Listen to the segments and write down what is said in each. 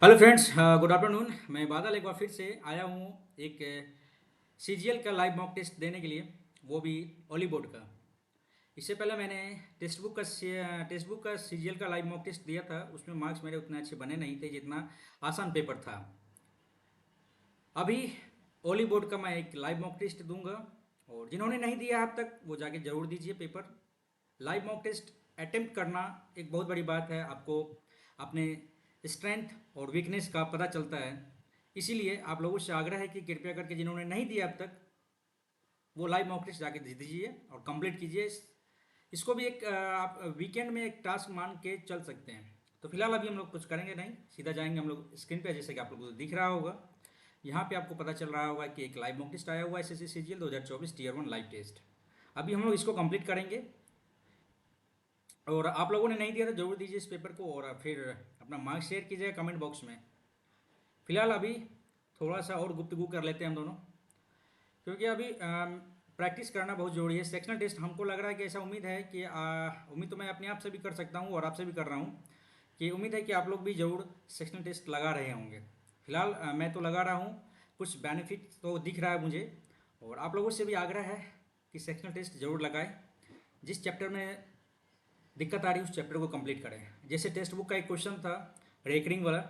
Hello friends, good afternoon. मैं बादल एक बार फिर से आया हूँ एक सीजीएल का लाइव मॉक टेस्ट देने के लिए, वो भी ओली बोर्ड का। इससे पहले मैंने टेक्स्ट बुक का सीजीएल का लाइव मॉक टेस्ट दिया था। उसमें मार्क्स मेरे उतने अच्छे बने नहीं थे जितना आसान पेपर था। अभी ओली बोर्ड का मैं एक लाइव मॉक टेस्ट दूंगा, और जिन्होंने नहीं दिया अब तक वो जाके ज़रूर दीजिए paper. Live mock test attempt करना एक बहुत बड़ी बात है। आपको अपने स्ट्रेंथ और वीकनेस का पता चलता है। इसीलिए आप लोगों से आग्रह है कि कृपया करके जिन्होंने नहीं दिया अब तक वो लाइव मॉक टेस्ट जाके दे दीजिए और कंप्लीट कीजिए। इसको भी एक आप वीकेंड में एक टास्क मान के चल सकते हैं। तो फिलहाल अभी हम लोग कुछ करेंगे नहीं, सीधा जाएंगे हम लोग स्क्रीन पे। जैसे कि आप लोगों को दिख रहा होगा, यहाँ पे आपको पता चल रहा होगा कि एक लाइव मॉक टेस्ट आया हुआ है, SSC CGL 2024 tier 1 live test. अभी हम लोग इसको कंप्लीट करेंगे, और आप लोगों ने नहीं दिया तो जरूर दीजिए इस पेपर को, और फिर अपना मार्क्स शेयर कीजिए कमेंट बॉक्स में। फिलहाल अभी थोड़ा सा और गुफ्तगू कर लेते हैं हम दोनों, क्योंकि अभी प्रैक्टिस करना बहुत ज़रूरी है। सेक्शनल टेस्ट हमको लग रहा है कि ऐसा उम्मीद है कि उम्मीद तो मैं अपने आप से भी कर सकता हूँ और आपसे भी कर रहा हूँ कि उम्मीद है कि आप लोग भी ज़रूर सेक्शनल टेस्ट लगा रहे होंगे। फिलहाल मैं तो लगा रहा हूँ, कुछ बेनिफिट तो दिख रहा है मुझे, और आप लोगों से भी आग्रह है कि सेक्शनल टेस्ट ज़रूर लगाएं। जिस चैप्टर में दिक्कत आ रही है उस चैप्टर को कंप्लीट करें। जैसे टेक्स्ट बुक का एक क्वेश्चन था रेकरिंग वाला,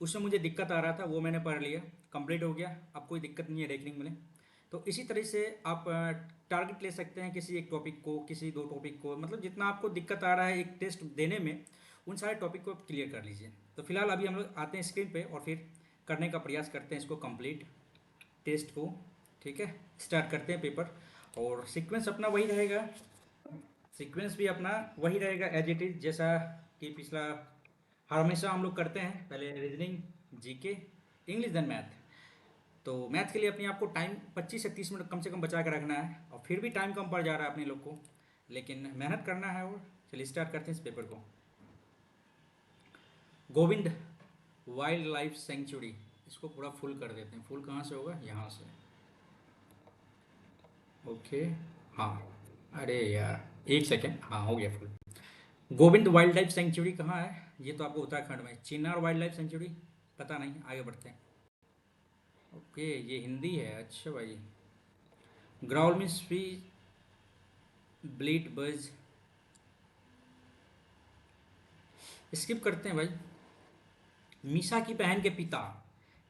उसमें मुझे दिक्कत आ रहा था, वो मैंने पढ़ लिया, कंप्लीट हो गया। अब कोई दिक्कत नहीं है रेकरिंग में। तो इसी तरह से आप टारगेट ले सकते हैं किसी एक टॉपिक को, किसी दो टॉपिक को, मतलब जितना आपको दिक्कत आ रहा है एक टेस्ट देने में, उन सारे टॉपिक को आप क्लियर कर लीजिए। तो फिलहाल अभी हम लोग आते हैं स्क्रीन पे और फिर करने का प्रयास करते हैं इसको कंप्लीट टेस्ट को। ठीक है, स्टार्ट करते हैं पेपर। और सीक्वेंस अपना वही रहेगा, सीक्वेंस भी अपना वही रहेगा एज इट इज़, जैसा कि पिछला हमेशा हम लोग करते हैं। पहले reasoning, GK, English, then math. तो मैथ के लिए अपने आप को टाइम 25 से 30 मिनट कम से कम बचा कर रखना है, और फिर भी टाइम कम पड़ जा रहा है अपने लोग को, लेकिन मेहनत करना है। और चलिए स्टार्ट करते हैं इस पेपर को। गोविंद वाइल्ड लाइफ सेंचुरी, इसको पूरा फुल कर देते हैं। फुल कहाँ से होगा, यहाँ से। ओके, हाँ, अरे यार एक सेकेंड, हाँ हो गया full. Govind wild life sanctuary कहाँ है, ये तो आपको उत्तराखंड में। चिन्नार वाइल्ड लाइफ सेंचुरी पता नहीं, आगे बढ़ते हैं। ओके, ये हिंदी है, अच्छा भाई। ग्राउल मीन्स फ्री ब्लीड बज, स्किप करते हैं भाई। मीसा की बहन के पिता,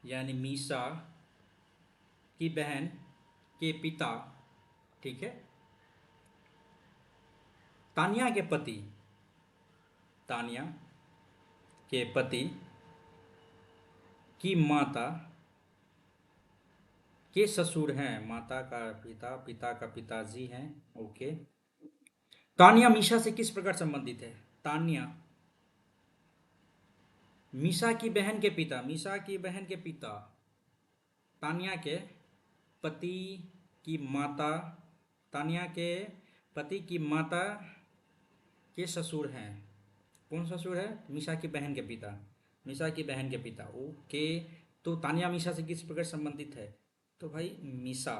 यानी मीसा की बहन के पिता, ठीक है। तानिया के पति, तानिया के पति की माता के ससुर हैं। माता का पिता, पिता का पिताजी हैं। ओके। तानिया मीशा से किस प्रकार संबंधित है। तानिया मीशा की बहन के पिता, मीशा की बहन के पिता तानिया के पति की माता, तानिया के पति की माता के ससुर हैं। कौन ससुर है, मीशा की बहन के पिता, मीशा की बहन के पिता। ओके, तो तानिया मीशा से किस प्रकार संबंधित है, तो भाई मीशा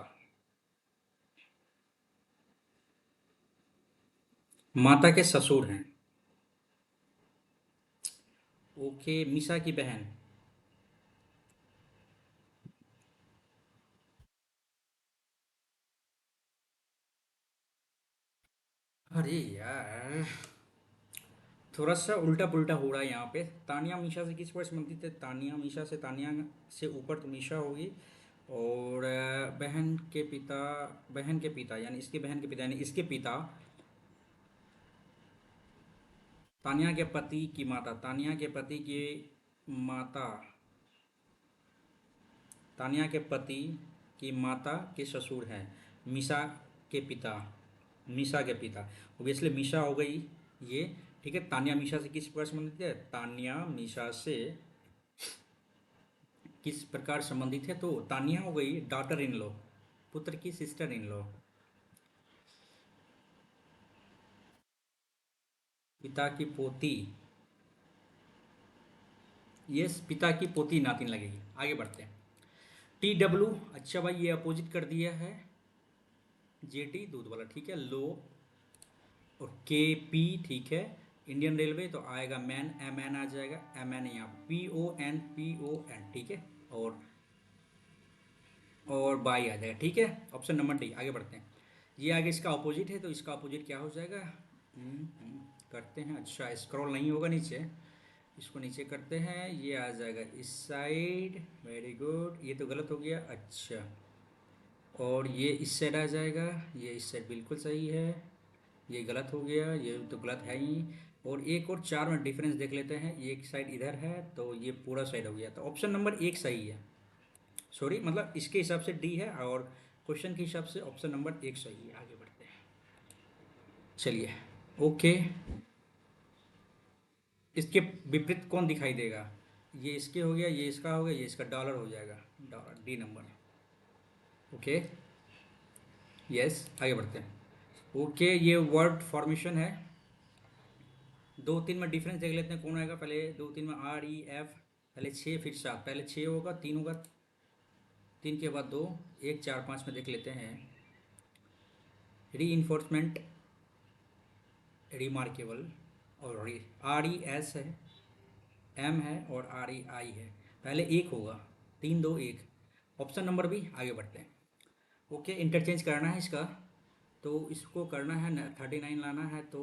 माता के ससुर हैं। ओके, मीशा की बहन। अरे यार, थोड़ा सा उल्टा पुल्टा हो रहा है यहाँ पे। तानिया मीशा से किस पर संबंधित है, तानिया मीशा से, तानिया से ऊपर तो मीशा होगी, और बहन के पिता, बहन के पिता यानी इसके बहन के पिता यानी इसके पिता, तानिया के पति की माता, तानिया के पति की माता, तानिया के पति की माता के ससुर हैं। मीशा के पिता, मीशा के पिता, ओबियसली मीशा हो गई ये। ठीक है, तानिया मीशा से किस प्रकार संबंधित है, तानिया मीशा से किस प्रकार संबंधित है, तो तानिया हो गई डॉटर इन लॉ, पुत्र की सिस्टर इन लॉ। पिता की पोती, ये पिता की पोती नातिन लगेगी। आगे बढ़ते हैं। टी डब्ल्यू, अच्छा भाई ये अपोजिट कर दिया है। जे टी दूध वाला, ठीक है, लो। और के पी, ठीक है, इंडियन रेलवे तो आएगा मैन, एम एन आ जाएगा, एम एन यहाँ PON, ठीक है। और बाई आ जाएगा, ठीक है। ऑप्शन नंबर डी, आगे बढ़ते हैं। ये आगे इसका अपोजिट है, तो इसका अपोजिट क्या हो जाएगा? करते हैं। अच्छा, स्क्रॉल नहीं होगा नीचे, इसको नीचे करते हैं। ये आ जाएगा इस साइड, वेरी गुड। ये तो गलत हो गया, अच्छा। और ये इस साइड आ जाएगा, ये इस साइड बिल्कुल सही है। ये गलत हो गया, ये तो गलत है ही। और एक और चार में डिफरेंस देख लेते हैं, ये एक साइड इधर है तो ये पूरा साइड हो गया, तो ऑप्शन नंबर एक सही है। सॉरी, मतलब इसके हिसाब से डी है और क्वेश्चन के हिसाब से ऑप्शन नंबर एक सही है। आगे बढ़ते हैं, चलिए। ओके, इसके विपरीत कौन दिखाई देगा? ये इसके हो गया, ये इसका हो गया, ये इसका डॉलर हो जाएगा, dollar, D number. Okay, yes, आगे बढ़ते हैं। ओके, ये वर्ड फॉर्मेशन है। दो तीन में डिफरेंस देख लेते हैं कौन आएगा। पहले दो तीन में REF, पहले छः फिर सात, पहले छः होगा, तीन होगा, तीन के बाद दो, एक, चार, पाँच में देख लेते हैं। री इन्फोर्समेंट, रिमार्केबल, और RES है, M है, और REI है। पहले एक होगा, तीन दो एक, ऑप्शन नंबर भी। आगे बढ़ते हैं। ओके, इंटरचेंज करना है इसका, तो इसको करना है 39 लाना है, तो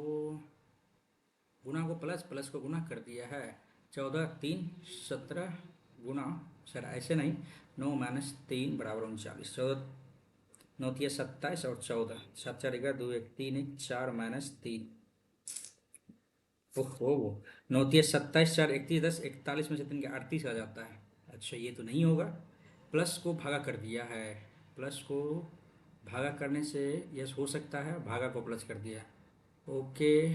गुना को प्लस, प्लस को गुना कर दिया है। 14 3 17 गुना, सर ऐसे नहीं, 9 माइनस 3 बराबर 39। 14 9 तिया 27 और 14, 7 4 11 2 1 3 1 4 माइनस 3। ओहो, 9 तिया 27, 4 31 10, 41 में से 3 के 38 आ जाता है। अच्छा, ये तो नहीं होगा। प्लस को भागा कर दिया है, प्लस को भागा करने से यस हो सकता है, भागा को प्लस कर दिया। ओके,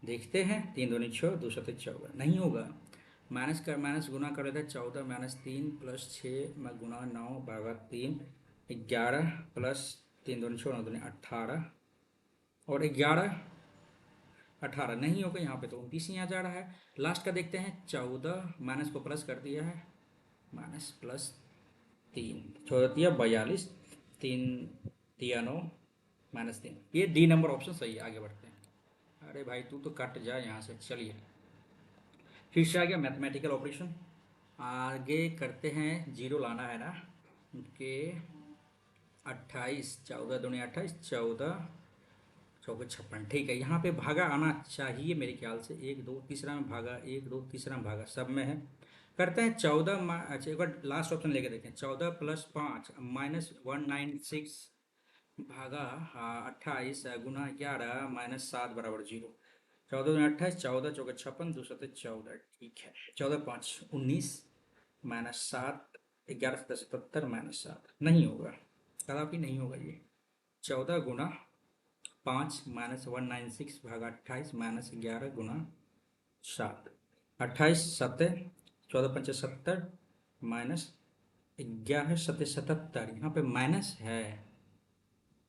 देखते हैं। 3 दूनी 6, 2 7 14, नहीं होगा। माइनस कर, माइनस गुना कर लेते हैं। 14 माइनस 3 प्लस 6 में गुना 9 भागा 3, 11 प्लस 3 दूनी 6, 9 दूनी 18, और 11 18 नहीं होगा यहाँ पे, तो 29 ही आ जा रहा है। लास्ट का देखते हैं। 14 माइनस को प्लस कर दिया है, माइनस प्लस 3, 14 तिया 42, 3 तिया 9 माइनस 3। ये डी नंबर ऑप्शन सही है। आगे बढ़ते हैं। अरे भाई, तू तो कट जा यहाँ से। चलिए, फिर से आ गया मैथमेटिकल ऑपरेशन। आगे करते हैं, जीरो लाना है ना। ओके, 28, 14 दूनी 28, 14 चौके 56, ठीक है। यहाँ पे भागा आना चाहिए मेरे ख्याल से। एक दो तीसरा में भागा, एक दो तीसरा में भागा, सब में है। करते हैं 14, अच्छा एक बार लास्ट ऑप्शन लेके देखें। 14 प्लस 5 माइनस 196 भागा 28 गुना 11 माइनस 7 बराबर 0। 14 दूनी 28, 14 चौके 56, 2 7 14, ठीक है। 14 5 19 माइनस 7, 11 7 77 माइनस 7, नहीं होगा, कदापि नहीं होगा ये। 14 गुना 5 माइनस 196 भागा 28 माइनस 11 गुना 7, 28 7, 14 5 70 माइनस 11 7 77, यहाँ पे माइनस है।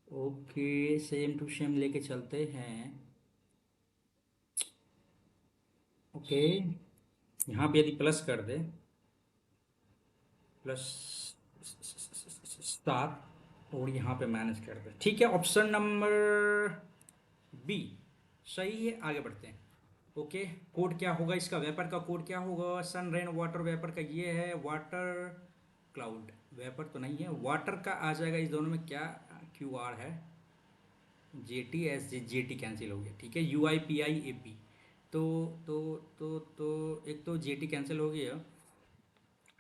ओके, सेम टू सेम लेके चलते हैं। ओके, यहाँ पे यदि प्लस कर दे, प्लस 7, और यहाँ पे माइनस कर दे, ठीक है। ऑप्शन नंबर बी सही है। आगे बढ़ते हैं। ओके, कोड क्या होगा इसका? वेपर का कोड क्या होगा? सन रेन वाटर वेपर का ये है, वाटर क्लाउड। वेपर तो नहीं है, वाटर का आ जाएगा। इस दोनों में क्या QR है? JT कैंसिल हो गया, ठीक है। UIPIAP, तो तो तो एक तो JT कैंसिल हो गया।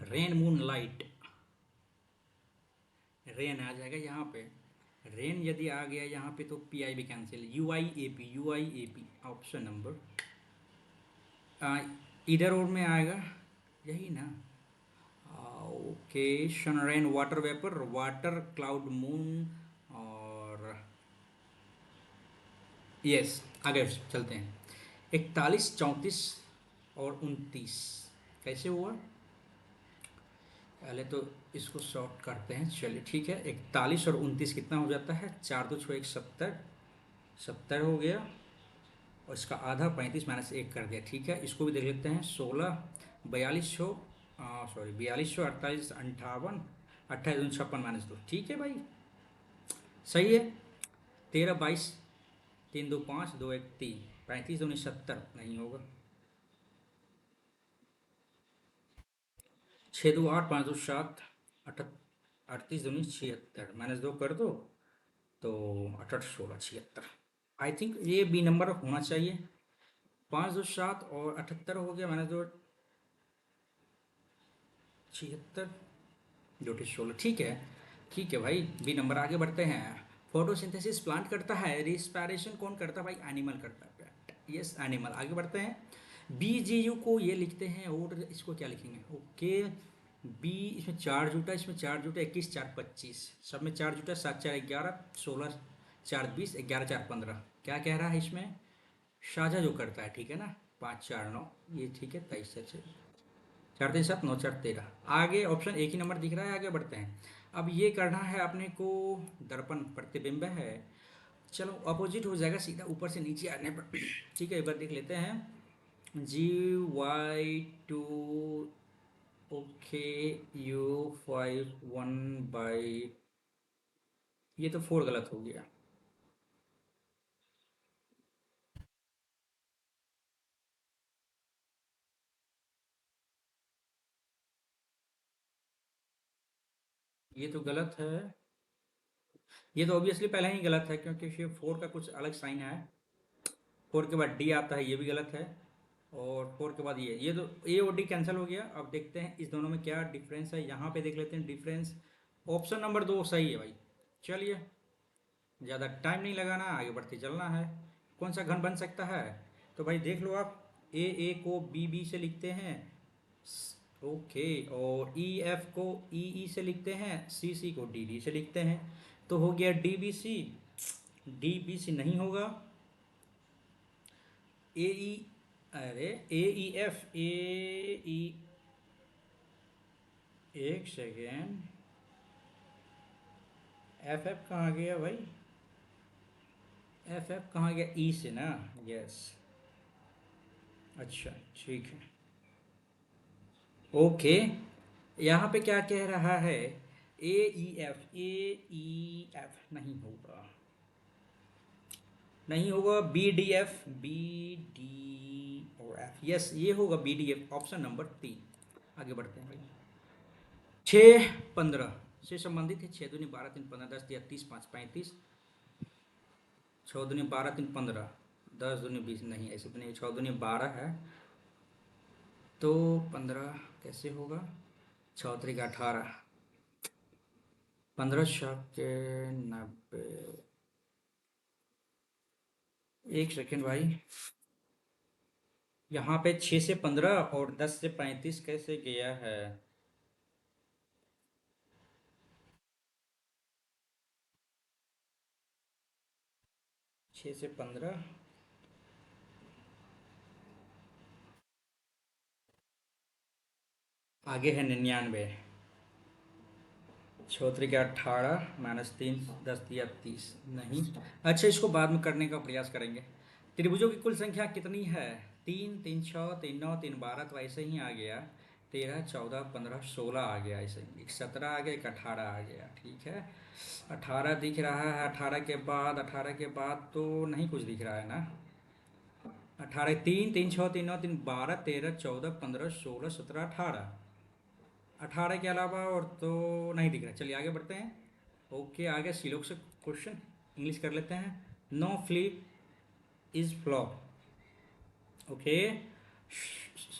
रेन मून लाइट, रेन आ जाएगा यहाँ पे। रेन यदि आ गया यहाँ पे तो PI भी कैंसिल। UIAP ऑप्शन नंबर इधर और में आएगा, यही ना। Okay, sun rain water vapour, water cloud moon, और यस, आगे चलते हैं। 41 34 और 29 कैसे हुआ? पहले तो इसको सॉर्ट करते हैं, चलिए ठीक है। 41 और 29 कितना हो जाता है? 4 2 6 1 70, 70 हो गया। और इसका आधा 35 माइनस 1 कर दिया, ठीक है। इसको भी देख लेते हैं। 16 42 सॉरी 42 48 58, 28 56 माइनस 2, ठीक है भाई, सही है। 13 22 3 2 5 2 1 3, 35 दूनी 70 नहीं होगा। 6 दो 8, 5 दो 7, 38 दूनी 76, -2 कर दो तो 88 16 76। आई थिंक ये बी नंबर होना चाहिए। 5 दो 7 और 78 हो गया, -2 76, जो 16, ठीक है। ठीक है भाई, बी नंबर। आगे बढ़ते हैं। फोटोसिंथेसिस प्लांट करता है, रिस्पायरेशन कौन करता है भाई? एनिमल करता है। Yes, animal. आगे बढ़ते हैं। BGU को ये लिखते हैं, और इसको क्या लिखेंगे? ओके, बी, इसमें 4 जूटा, इसमें 4 जूटा, 21 4 25, सब में 4 जूटा, 7 4 11, 16 4 20, 11 4 15। क्या कह रहा है इसमें? साझा जो करता है, ठीक है ना। 5 4 9, ये ठीक है। 23 से 4 3 7 9 4 13। आगे ऑप्शन एक ही नंबर दिख रहा है। आगे बढ़ते हैं। अब ये करना है अपने को, दर्पण प्रतिबिंब है। चलो अपोजिट हो जाएगा सीधा ऊपर से नीचे आने पर। ठीक है, एक बार देख लेते हैं। GY2, ओके, U5 1/, ये तो 4 गलत हो गया। ये तो गलत है। ये तो ऑब्वियसली पहले ही गलत है, क्योंकि ये 4 का कुछ अलग साइन है। 4 के बाद D आता है, ये भी गलत है। और 4 के बाद ये तो A और D कैंसिल हो गया। अब देखते हैं इस दोनों में क्या डिफरेंस है, यहाँ पे देख लेते हैं डिफरेंस। ऑप्शन नंबर 2 सही है भाई। चलिए, ज़्यादा टाइम नहीं लगाना, आगे बढ़ते चलना है। कौन सा घन बन सकता है? तो भाई देख लो आप, ए को बी से लिखते हैं। ओके, और EF को ई से लिखते हैं, सी को डी से लिखते हैं। तो हो गया DBC। DBC नहीं होगा। AE, अरे AEF, AE, एक सेकेंड, FF कहाँ गया भाई? FF कहाँ गया? E से ना। यस, अच्छा, ठीक है। ओके, यहाँ पे क्या कह रहा है? AEF नहीं होगा, नहीं होगा। BDF, BD और F, यस ये होगा BDF, ऑप्शन नंबर 3। आगे बढ़ते हैं भाई। 6 15 से संबंधित है। 6 दूनी 12 3 15, 10 दिया 30 5 35, 6 दूनी 12 3 15, 10 दूनी 20, नहीं ऐसे तो नहीं। 6 दूनी 12 है, तो 15 कैसे होगा? 6 3 18, 15 7 90। एक सेकेंड भाई, यहाँ पे 6 से 15 और 10 से 35 कैसे गया है? 6 से 15, आगे है 99, 6 3 18, -3, 10 दिया 30, नहीं। अच्छा, इसको बाद में करने का प्रयास करेंगे। त्रिभुजों की कुल संख्या कितनी है? 3 3 6 3 9 3 12, तो ऐसे ही आ गया। 13 14 15 16 आ गया, ऐसे ही। एक 17 आ गया, एक 18 आ गया, ठीक है। 18 दिख रहा है। 18 के बाद तो नहीं कुछ दिख रहा है ना। 18, 3 3 6 3 9 3 12 13 14 15 16 17 18, 18 के अलावा और तो नहीं दिख रहा। चलिए आगे बढ़ते हैं। ओके, आगे सीलोक से क्वेश्चन इंग्लिश कर लेते हैं। No flip is flop, okay.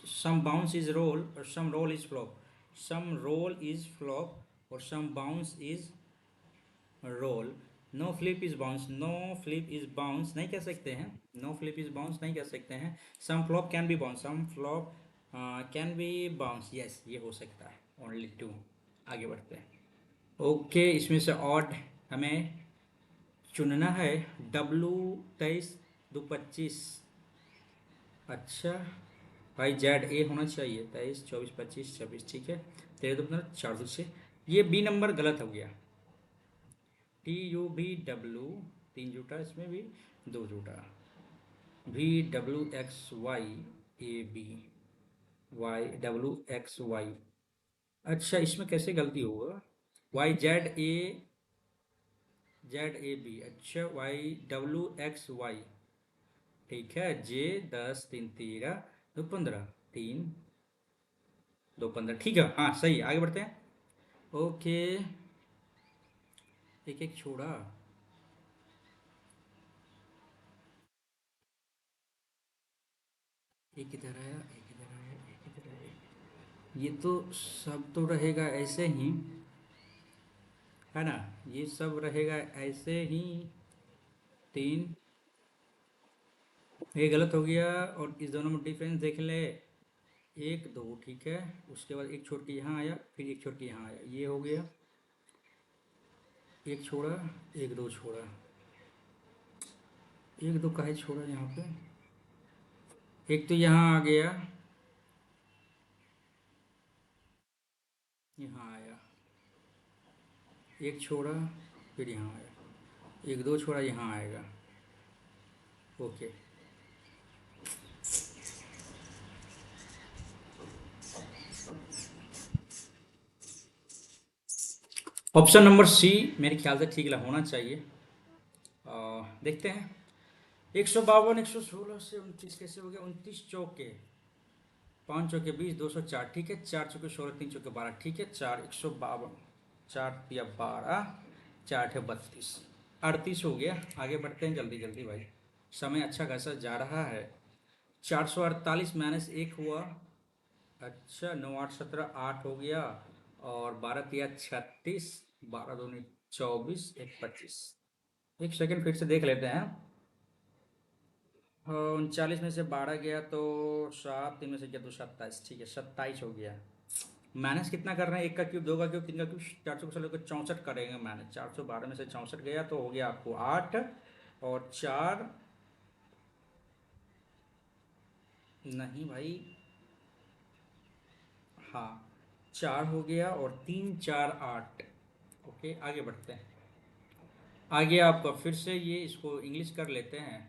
Some bounce is roll और some roll is flop, some roll is flop और some bounce is roll. No flip is bounce, no flip is bounce नहीं कह सकते हैं। No flip is bounce नहीं कह सकते हैं। Some flop can be bounce, some flop can be bounce, yes ये हो सकता है। ओनली 2। आगे बढ़ते हैं। ओके, इसमें से ऑड हमें चुनना है। W 23 2 25, अच्छा भाई Z A होना चाहिए। 23 24 25 26, ठीक है। 13 2 15 4 2 6, ये B नंबर गलत हो गया। TUVW, 3 जूटा, इसमें भी 2 जूटा। VWXY AB, YWXY, अच्छा इसमें कैसे गलती होगा? YZA, ZAB, अच्छा YWXY, ठीक है, जे 10 3 13 2 15 3 2 15, ठीक है, हाँ सही है, आगे बढ़ते हैं। ओके, एक एक छोड़ा। एक इधर आया, एक इधर आया, एक इधर आया, ये तो सब तो रहेगा ऐसे ही, है ना, ये सब रहेगा ऐसे ही। तीन, ये गलत हो गया, और इस दोनों में डिफरेंस देख ले। एक दो, ठीक है, उसके बाद एक छोड़ के यहाँ आया, फिर एक छोड़ के यहाँ आया, ये हो गया। एक छोड़ा, एक दो छोड़ा, एक दो काहे छोड़ा यहाँ पे। एक तो यहाँ आ गया, यहाँ आया, एक छोड़ा, फिर यहाँ आया, एक दो छोड़ा, यहाँ आएगा। ओके, ऑप्शन नंबर सी मेरे ख्याल से ठीक होना चाहिए। देखते हैं। 152, 116 से 29 कैसे हो गया? 29 चौके, 5 चौके 20, 204, ठीक है, 4 चौके 16, 3 चौके 12, ठीक है, 152, 4 या 12, 4 है 32, 38 हो गया। आगे बढ़ते हैं जल्दी जल्दी भाई, समय अच्छा खासा जा रहा है। 448 - 1 हुआ, अच्छा, 9 8 17 8 हो गया, और 12 3 36, 12 दूनी 24, 1 25। एक सेकंड फिर से देख लेते हैं। 39 में से 12 गया तो 7, 3 में से गया तो 27, ठीक है, 27 हो गया। माइनस कितना कर रहे हैं? 1 का क्यूब, 2 का क्यूब, 3 का क्यूब, 400 को 64 करेंगे। माइनस 412 में से 64 गया तो हो गया आपको 8, और 4, नहीं भाई, हाँ, 4 हो गया, और 3 4 8। ओके, आगे बढ़ते हैं। आगे आपका फिर से ये इसको इंग्लिश कर लेते हैं।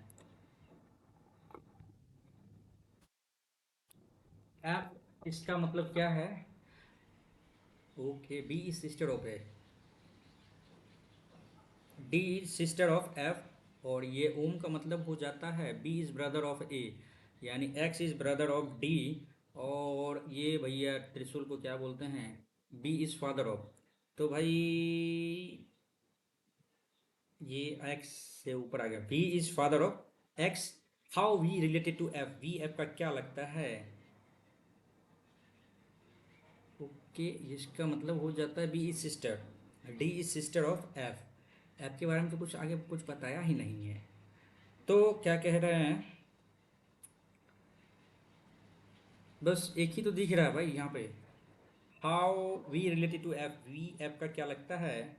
एफ, इसका मतलब क्या है? Okay, B is sister of A, D is sister of F, और ये ओम का मतलब हो जाता है B is brother of A, यानी X is brother of D, और ये भैया त्रिशूल को क्या बोलते हैं? B is father of. तो भाई ये एक्स से ऊपर आ गया, B is father of X. How we related to F, we F का क्या लगता है? ओके, इसका मतलब हो जाता है B is sister, D is sister of F. F के बारे में तो कुछ आगे कुछ बताया ही नहीं है। तो क्या कह रहे हैं, बस एक ही तो दिख रहा है भाई यहाँ पे। How we related to F, we F का क्या लगता है?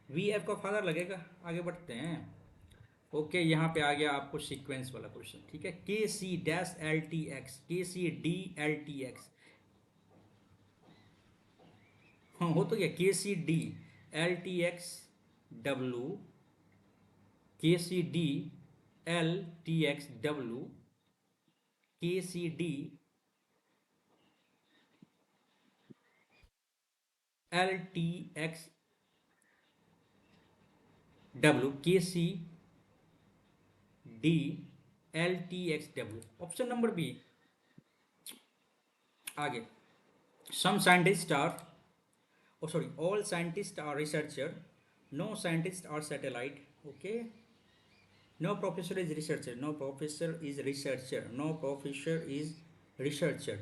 वी एफ का फादर लगेगा। आगे बढ़ते हैं। ओके, यहाँ पे आ गया आपको सीक्वेंस वाला क्वेश्चन, ठीक है, K C dash L T X, K C D L T X. हाँ, हो तो गया, K C D L T X W, K C D L T X W, K C D L T X W, K C D L T X W, option number B. आगे, some scientist are, oh sorry, all scientists are researcher, no scientists are satellite. Okay, no professor is researcher, no professor is researcher, no professor is researcher,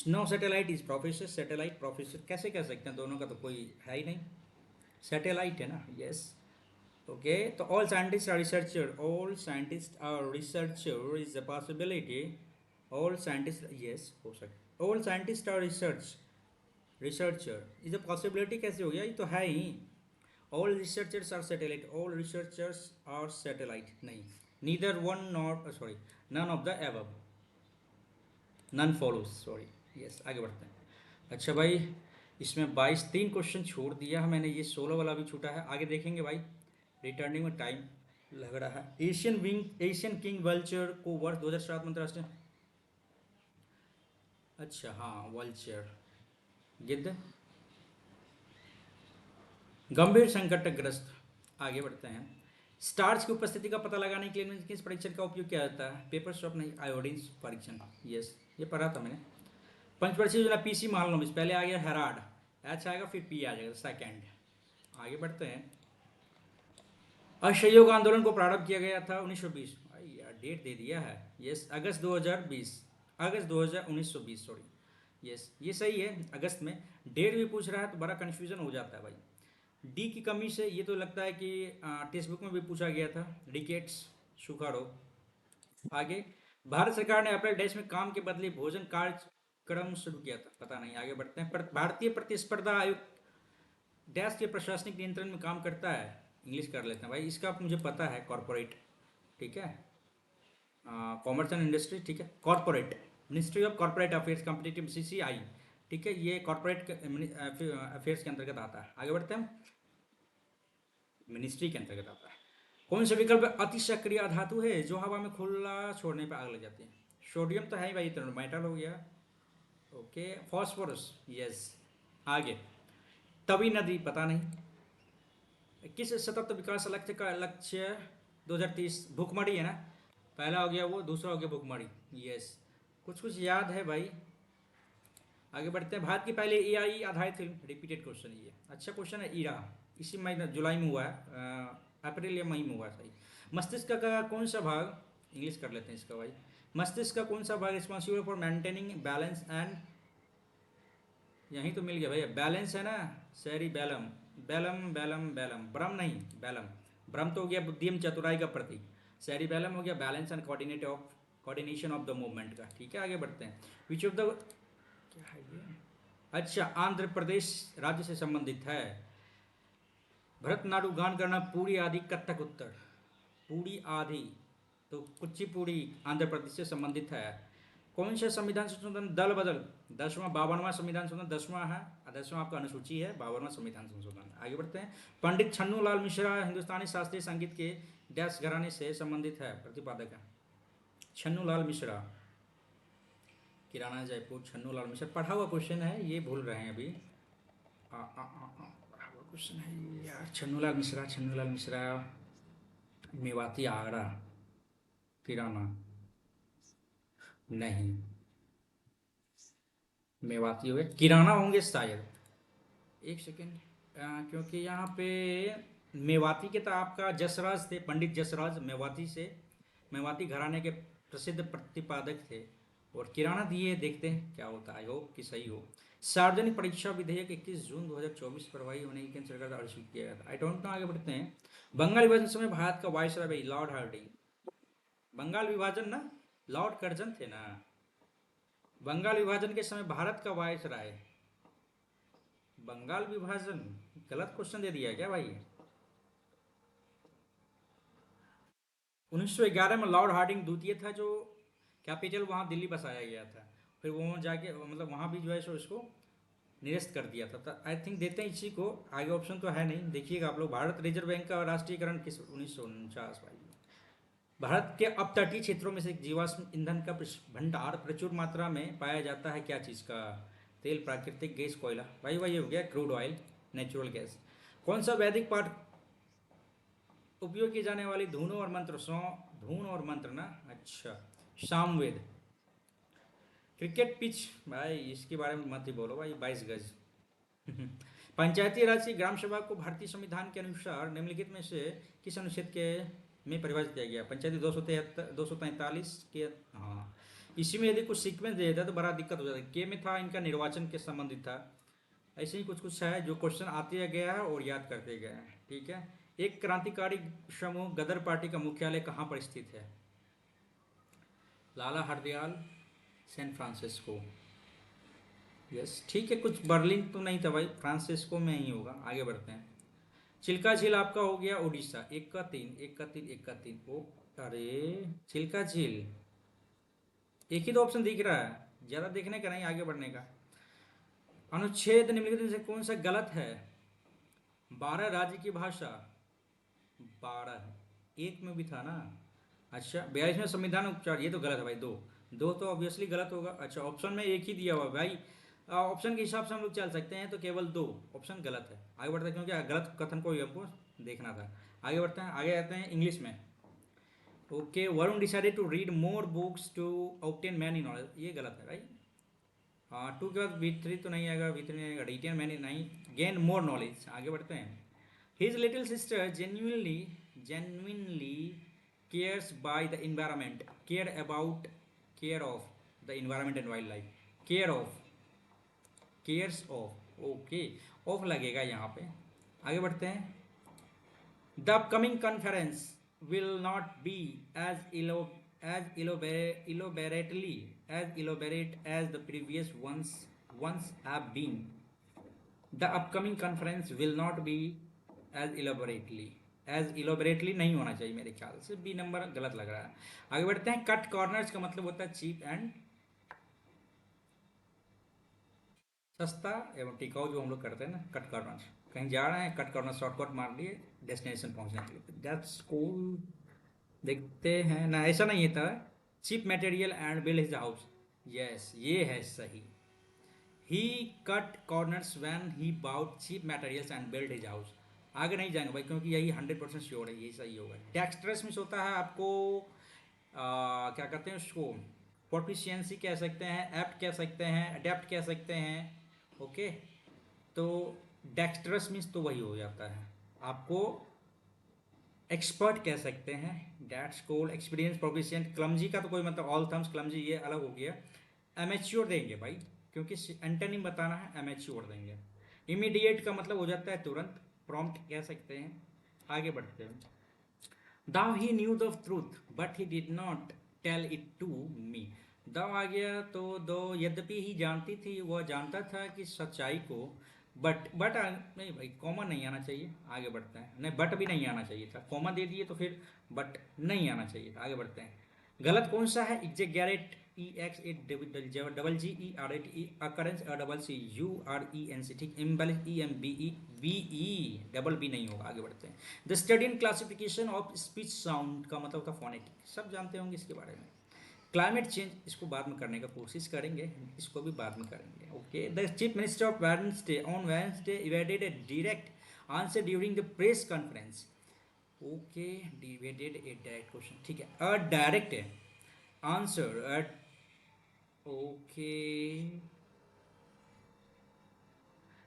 no satellite is professor, satellite professor कैसे कह सकते हैं? दोनों का तो कोई है ही नहीं, सैटेलाइट है ना, यस। ओके, तो all scientist are researcher, all scientist are researcher is a possibility, all scientist, yes हो सकता, all scientist are researcher is a possibility कैसे हो गया? ये तो है ही। All researchers are satellite, all researchers are satellite नहीं, neither one not, sorry, none of the above, none follows, sorry, yes, आगे बढ़ते हैं। अच्छा भाई, इसमें 22 3 क्वेश्चन छोड़ दिया है मैंने, ये 16 वाला भी छूटा है, आगे देखेंगे भाई, रिटर्निंग में टाइम लग रहा है। एशियन किंग वल्चर को वर्ष 2007 में अंतर्राष्ट्रीय, अच्छा हाँ, वल्चर, गिद्ध, गंभीर संकटग्रस्त। आगे बढ़ते हैं। स्टार्च की उपस्थिति का पता लगाने के लिए किस परीक्षण का उपयोग किया जाता है? पेपर स्वैप नहीं, आयोडीन परीक्षण। यस, ये पढ़ा था मैंने। पंचवर्षीय योजना पीसी महालनोबिस, पहले आ गया हेराड, एच आएगा फिर पी आ जाएगा सेकंड। आगे बढ़ते हैं। असहयोग आंदोलन को प्रारंभ किया गया था 1920। भाई यार डेट दे दिया है। यस, अगस्त 2020, अगस्त 1920 सॉरी। यस, ये सही है, अगस्त में। डेट भी पूछ रहा है तो बड़ा कन्फ्यूजन हो जाता है भाई। डी की कमी से ये तो लगता है कि टेक्स्ट बुक में भी पूछा गया था, डिकेट्स, सूखा रोग। आगे, भारत सरकार ने अप्रैल डैश में काम के बदले भोजन कार्यक्रम शुरू किया था, पता नहीं। आगे बढ़ते हैं। भारतीय प्रतिस्पर्धा आयोग डैश के प्रशासनिक नियंत्रण में काम करता है। इंग्लिश कर लेते हैं भाई, इसका मुझे पता है, कॉरपोरेट, ठीक है, कॉमर्स एंड इंडस्ट्री, ठीक है, corporate, ministry of corporate affairs, competitive, CCI, ठीक है, ये कॉरपोरेट अफेयर्स के अंतर्गत आता है। आगे बढ़ते हैं, मिनिस्ट्री के अंतर्गत आता है। कौन सा विकल्प अति सक्रिय धातु है जो हवा में खुला छोड़ने पर आग लग जाती है? सोडियम तो है ही भाई, तो मेटल हो गया। Okay, phosphorus, yes. आगे, तवी नदी, पता नहीं। किस सतत विकास लक्ष्य का लक्ष्य 2030? भूखमरी है ना, पहला हो गया वो, दूसरा हो गया भूखमरी। यस, कुछ कुछ याद है भाई। आगे बढ़ते हैं। भारत की पहले एआई आधारित फिल्म, रिपीटेड क्वेश्चन, ये अच्छा क्वेश्चन है। ईरा, इसी महीने जुलाई में हुआ है, अप्रैल या मई में हुआ है, सही। मस्तिष्क का कौन सा भाग, इंग्लिश कर लेते हैं इसका भाई। मस्तिष्क का कौन सा भाग responsible for maintaining balance and, यहीं तो मिल गया भैया, बैलेंस है ना, सैरी बैलम, बैलम बैलम बैलम, ब्रह्म नहीं बैलम। ब्रह्म तो हो गया बुद्धिम चतुराई का प्रतीक, सैरी बैलम हो गया balance and coordination of the movement का, ठीक है। आगे बढ़ते हैं। विच ऑफ द, क्या है ये, अच्छा, आंध्र प्रदेश राज्य से संबंधित है। भरतनाट्यम गान करना, पूरी आदि, कथक उत्तर, पूरी आदि, तो कुचिपुड़ी आंध्र प्रदेश से संबंधित है। कौन सा संविधान संशोधन दल बदल, 10वां 52वां संविधान संशोधन, 10वां है, 10वां आपका अनुसूची है, 52वां संविधान संशोधन। आगे बढ़ते हैं। पंडित छन्नू लाल मिश्रा हिंदुस्तानी शास्त्रीय संगीत के डैश घराने से संबंधित है? प्रतिपादक है छन्नू लाल मिश्रा, किराना जयपुर, छन्नू लाल मिश्रा। पढ़ा हुआ क्वेश्चन है ये, भूल रहे हैं अभी। पढ़ा हुआ क्वेश्चन है यार, छन्नू लाल मिश्रा, छन्नू लाल मिश्रा, मेवाती आगरा, किराना नहीं, मेवाती हो गए, किराना होंगे शायद। एक सेकेंड, क्योंकि यहाँ पे मेवाती के तो आपका जसराज थे, पंडित जसराज मेवाती से, मेवाती घराने के प्रसिद्ध प्रतिपादक थे। और किराना दिए, देखते हैं क्या होता है, आई होप कि सही हो। सार्वजनिक परीक्षा विधेयक 21 जून 2024 प्रभावी होने की केंद्र सरकार द्वारा स्वीकृत किया गया था। आई डोंट नो, आगे बढ़ते हैं। बंगाल विभाजन समय भारत का वायसराय भाई लॉर्ड हार्डिंग, बंगाल विभाजन ना, लॉर्ड कर्जन थे ना। बंगाल विभाजन के समय भारत का वायसराय, बंगाल विभाजन, गलत क्वेश्चन दे दिया है क्या भाई? 1911 में लॉर्ड हार्डिंग द्वितीय था, जो कैपिटल वहाँ दिल्ली बसाया गया था। फिर वो जाके मतलब वहाँ भी जो है सो इसको निरस्त कर दिया था। तो आई थिंक देते हैं इसी को। आगे ऑप्शन तो है नहीं, देखिएगा आप लोग। भारत रिजर्व बैंक का राष्ट्रीयकरण किस, 1949 भाई। भारत के अपतटीय क्षेत्रों में से जीवाश्म ईंधन का भंडार प्रचुर मात्रा में पाया जाता है, क्या चीज़ का? तेल, प्राकृतिक गैस, कोयला, भाई वही हो गया, क्रूड ऑयल, नेचुरल गैस। कौन सा वैदिक पाठ उपयोग की जाने वाली धुनों और मंत्र, सौ धुन और मंत्र ना, अच्छा, सामवेद। क्रिकेट पिच, भाई इसके बारे में मत ही बोलो भाई, 22 गज। पंचायती राज की ग्राम सभा को भारतीय संविधान के अनुसार निम्नलिखित में से किस अनुच्छेद के में परिभाषित किया गया? पंचायती 243 के, हाँ। इसी में यदि कुछ सीक्वेंस दे देता तो बड़ा दिक्कत हो जाता है। के में था इनका निर्वाचन के संबंधित था। ऐसे ही कुछ कुछ है जो क्वेश्चन आते गया है और याद करते गए हैं, ठीक है। एक क्रांतिकारी समूह गदर पार्टी का मुख्यालय कहाँ पर स्थित है? लाला हरदयाल, सैन फ्रांसिस्को, यस, ठीक है। कुछ बर्लिन तो नहीं था भाई, फ्रांसिस्को में ही होगा। आगे बढ़ते हैं। चिल्का झील आपका हो गया उड़ीसा, 1 का 3, 1 का 3, 1 का 3। ओ अरे, चिल्का झील, एक ही तो ऑप्शन दिख रहा है, ज़्यादा देखने का नहीं, आगे बढ़ने का। अनुच्छेद निम्नलिखित में से कौन सा गलत है? 12 राज्य की भाषा, 12 एक में भी था ना। अच्छा, 42वें संविधान उपचार, ये तो गलत है भाई, दो दो तो ऑब्वियसली गलत होगा। अच्छा, ऑप्शन में एक ही दिया हुआ भाई, ऑप्शन के हिसाब से हम लोग चल सकते हैं, तो केवल दो ऑप्शन गलत है। आगे बढ़ते हैं, क्योंकि गलत कथन को ही हमको देखना था। आगे बढ़ते हैं, आगे आते हैं इंग्लिश में। Okay, Varun decided to read more books to obtain many knowledge, ये गलत है भाई। हाँ, टू के बाद V3 तो नहीं आएगा, V3 नहीं आएगा, रिटेन मैनी नहीं, गेन मोर नॉलेज। आगे बढ़ते हैं। His little sister genuinely cares by the environment, care of the environment and wildlife, cares of, okay, of लगेगा यहाँ पे। आगे बढ़ते हैं। The upcoming conference will not be as elaborate as the previous ones once have been. The upcoming conference will not be as elaborately नहीं होना चाहिए मेरे ख्याल से, बी नंबर गलत लग रहा है। आगे बढ़ते हैं। कट कॉर्नर्स का मतलब होता है चीप एंड सस्ता एवं टिकाऊ, जो हम लोग करते हैं ना, कट कॉर्नर। कहीं जा रहे हैं, कट कॉर्नर शॉर्टकट मार लिए डेस्टिनेशन पहुंचने के लिए, दैट्स कूल। देखते हैं ना, ऐसा नहीं था। Cheap material and build his house, yes ये है सही। He cut corners when he bought cheap materials and build his house. आगे नहीं जाएंगे भाई, क्योंकि यही 100% श्योर है, यही सही होगा। डेक्स्ट्रस मीन्स होता है आपको क्या कहते हैं उसको, प्रोफिशिएंसी कह सकते हैं, एप्ट कह सकते हैं, अडेप्ट कह सकते हैं। ओके, तो डेक्स्ट्रस मीन्स तो वही हो जाता है आपको, एक्सपर्ट कह सकते हैं, डेट्स कोल, एक्सपीरियंस, प्रोफिशिएंट। क्लमजी का तो कोई मतलब, ऑल थम्स क्लमजी, ये अलग हो गया। एमेच्योर देंगे भाई, क्योंकि एंटोनिम बताना है, एमेच्योर देंगे। इमीडिएट का मतलब हो जाता है तुरंत, प्रॉम्प्ट कह सकते हैं। आगे बढ़ते हैं। Though he knew the truth but he did not tell it to me. Though आ गया तो दो, यद्यपि ही जानती थी, वह जानता था कि सच्चाई को, बट नहीं भाई, कॉमा नहीं आना चाहिए। आगे बढ़ते हैं। नहीं, बट भी नहीं आना चाहिए था, कॉमा दे दिए तो फिर बट नहीं आना चाहिए था। आगे बढ़ते हैं। गलत कौन सा है? एग्जैगरेट, EXAGGERATE, अकरेंस URENC, ठीक। इम्बेलिश, EMBE, डबल बी नहीं होगा। आगे बढ़ते हैं। The study in classification of speech sound का मतलब था फोनेटिक, सब जानते होंगे इसके बारे में। क्लाइमेट चेंज, इसको बाद में करने का कोशिश करेंगे, इसको भी बाद में करेंगे। Okay, the chief minister of Wednesday evaded a direct answer during the press conference. Okay, evaded a direct question, ठीक है। A direct answer, okay,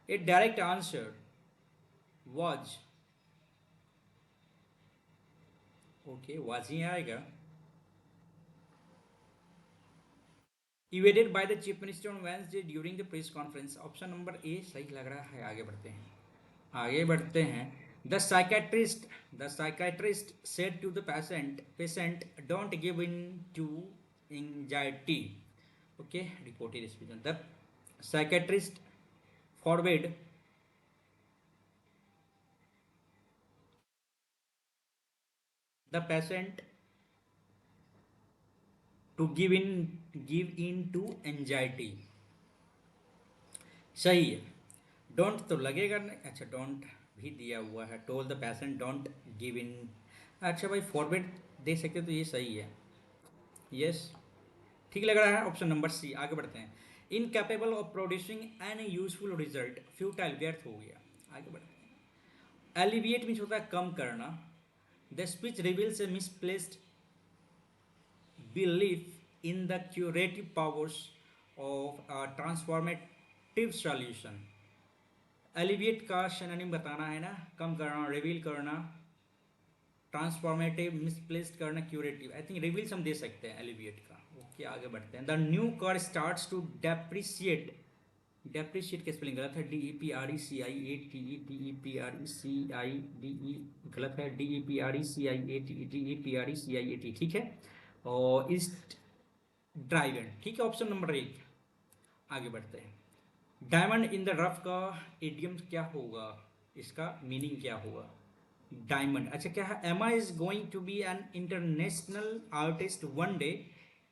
a direct answer was, okay, was ही आएगा। Evaded by the chief minister on Wednesday during the press conference, option number A सही लग रहा है। आगे बढ़ते हैं, आगे बढ़ते हैं। The psychiatrist said to the patient don't give in to anxiety. Okay, reported speech. The psychiatrist forbade the patient to give in to anxiety। सही है। डोंट तो लगेगा नहीं, अच्छा डोंट भी दिया हुआ है। Toll the patient don't give इन, अच्छा भाई फॉरवर्ड दे सकते तो ये सही है। यस, ठीक लग रहा है ऑप्शन नंबर सी। आगे बढ़ते हैं। Incapable of producing an useful result, futile, व्यर्थ हो गया। आगे बढ़ते हैं। एलिविएट मीन्स होता है कम करना। The speech reveals A misplaced belief in the curative powers of a transformative solution। Alleviate का सिनोनिम बताना है ना, कम करना, रिवील करना, ट्रांसफॉर्मेटिव, मिसप्लेस्ड करना, क्यूरेटिव। आई थिंक रिवील्स हम दे सकते हैं एलिविएट का। ओके, आगे बढ़ते हैं। The new car starts to depreciate, depreciate का स्पेलिंग गलत है, DEPRECIATE, गलत है, DEPRECIATE, ठीक है। और इस ड्राइवन, ठीक है, ऑप्शन नंबर एक। आगे बढ़ते हैं। डायमंड इन द रफ का इडियम क्या होगा, इसका मीनिंग क्या होगा? डायमंड, अच्छा क्या है? Emma is going to be an international artist one day,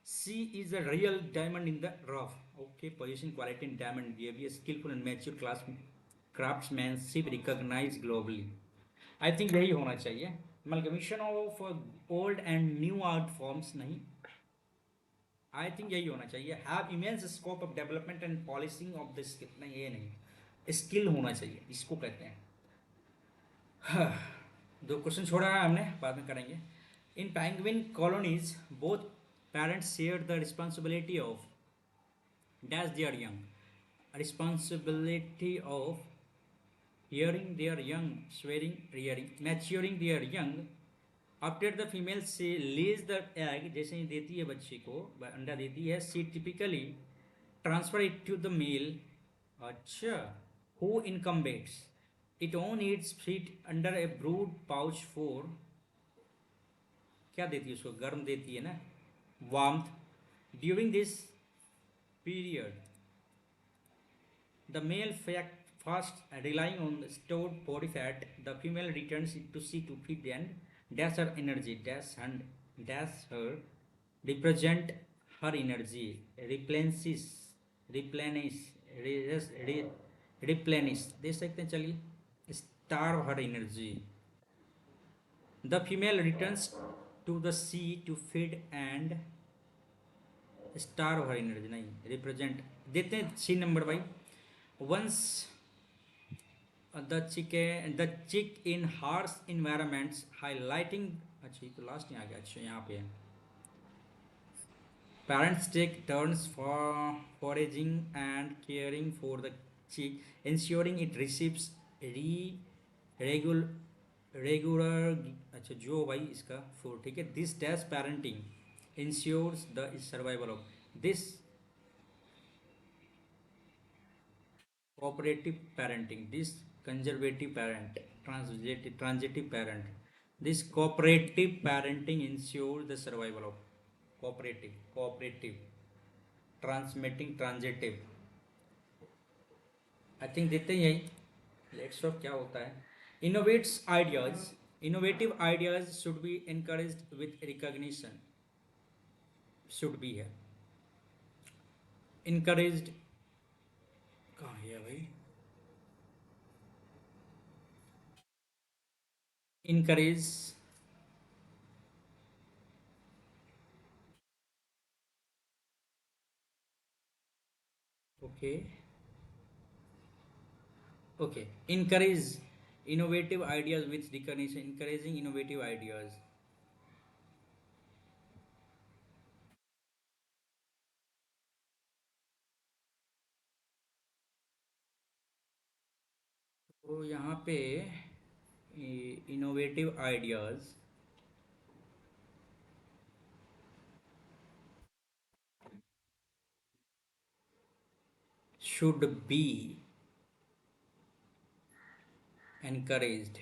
she is a real diamond in the rough. Okay, position, quality in diamond behaviour, skilful and mature craftsmanship recognise globally. I think यही होना चाहिए। Amalgamation of old and new art forms, नहीं, I think यही होना चाहिए। Have immense scope of development and polishing of the skill, नहीं ये नहीं, स्किल होना चाहिए, इसको कहते हैं। दो क्वेश्चन छोड़ा है हमने, बाद में करेंगे. इन penguin colonies both parents share the responsibility of dash their young. Responsibility of hearing their young, swearing, rearing, maturing their young. After the female से lays the egg, जैसे ही देती है बच्चे को, अंडा देती है, she typically transfer it to the male. अच्छा, who incubates it on its feet under a brood pouch for, क्या देती है उसको, गर्म देती है ना, warmth. During this period the male fast relying on the stored body fat, the female returns to sea to feed and dash her energy, dash her represent her energy, replenishes, replenish, replenish दे सकते हैं, चलिए, starve her energy. The female returns to the sea to feed and starve her energy, नहीं, represent देते हैं. सी number भाई. Once the chick in harsh environments highlighting, अच्छा ये तो लास्ट में आ गया, अच्छा यहाँ पे है. Parents take turns for foraging and caring for the chick, ensuring it receives regular regular, अच्छा जो भाई इसका फूड, ठीक है. This dash parenting ensures the survival of this cooperative parenting, this conservative parent, transitive parent. This cooperative parenting ensures the survival of cooperative, transmitting, transitive. I think देते हैं यही. Let's of क्या होता है. Innovative ideas should be encouraged with recognition. Should be है, encouraged कहाँ है भाई, encourage, okay, okay, encourage innovative ideas with recognition, encouraging innovative ideas. तो यहाँ पे innovative ideas should be encouraged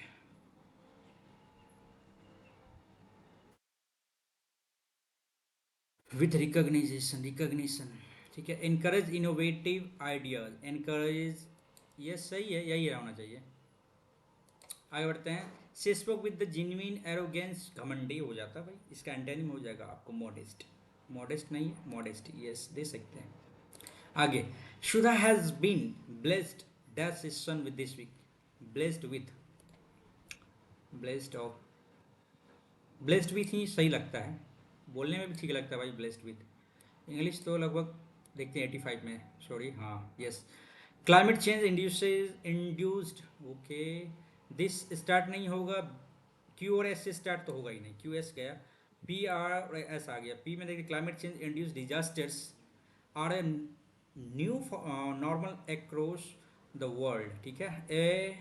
with recognition, ठीक है. encourage innovative ideas, encourage, ये सही है, यही होना चाहिए. आगे बढ़ते हैं. she spoke with the genuine arrogance, घमंडी हो जाता भाई, इसका एंटेनिम हो जाएगा आपको modest. modest नहीं है, modest, yes दे सकते हैं. आगे. Shudha has been blessed dash his son with this week, blessed with, blessed of, blessed with ही सही लगता है, बोलने में भी ठीक लगता है भाई, ब्लेस्ड विथ. इंग्लिश तो लगभग देखते हैं 85 में, सॉरी, हाँ, yes. Climate change induced, okay. This start नहीं होगा, क्यू और एस से स्टार्ट तो होगा ही नहीं, क्यू एस गया, पी आर एस आ गया. पी में देखिए, climate change induced disasters are a new normal across the world, ठीक है. A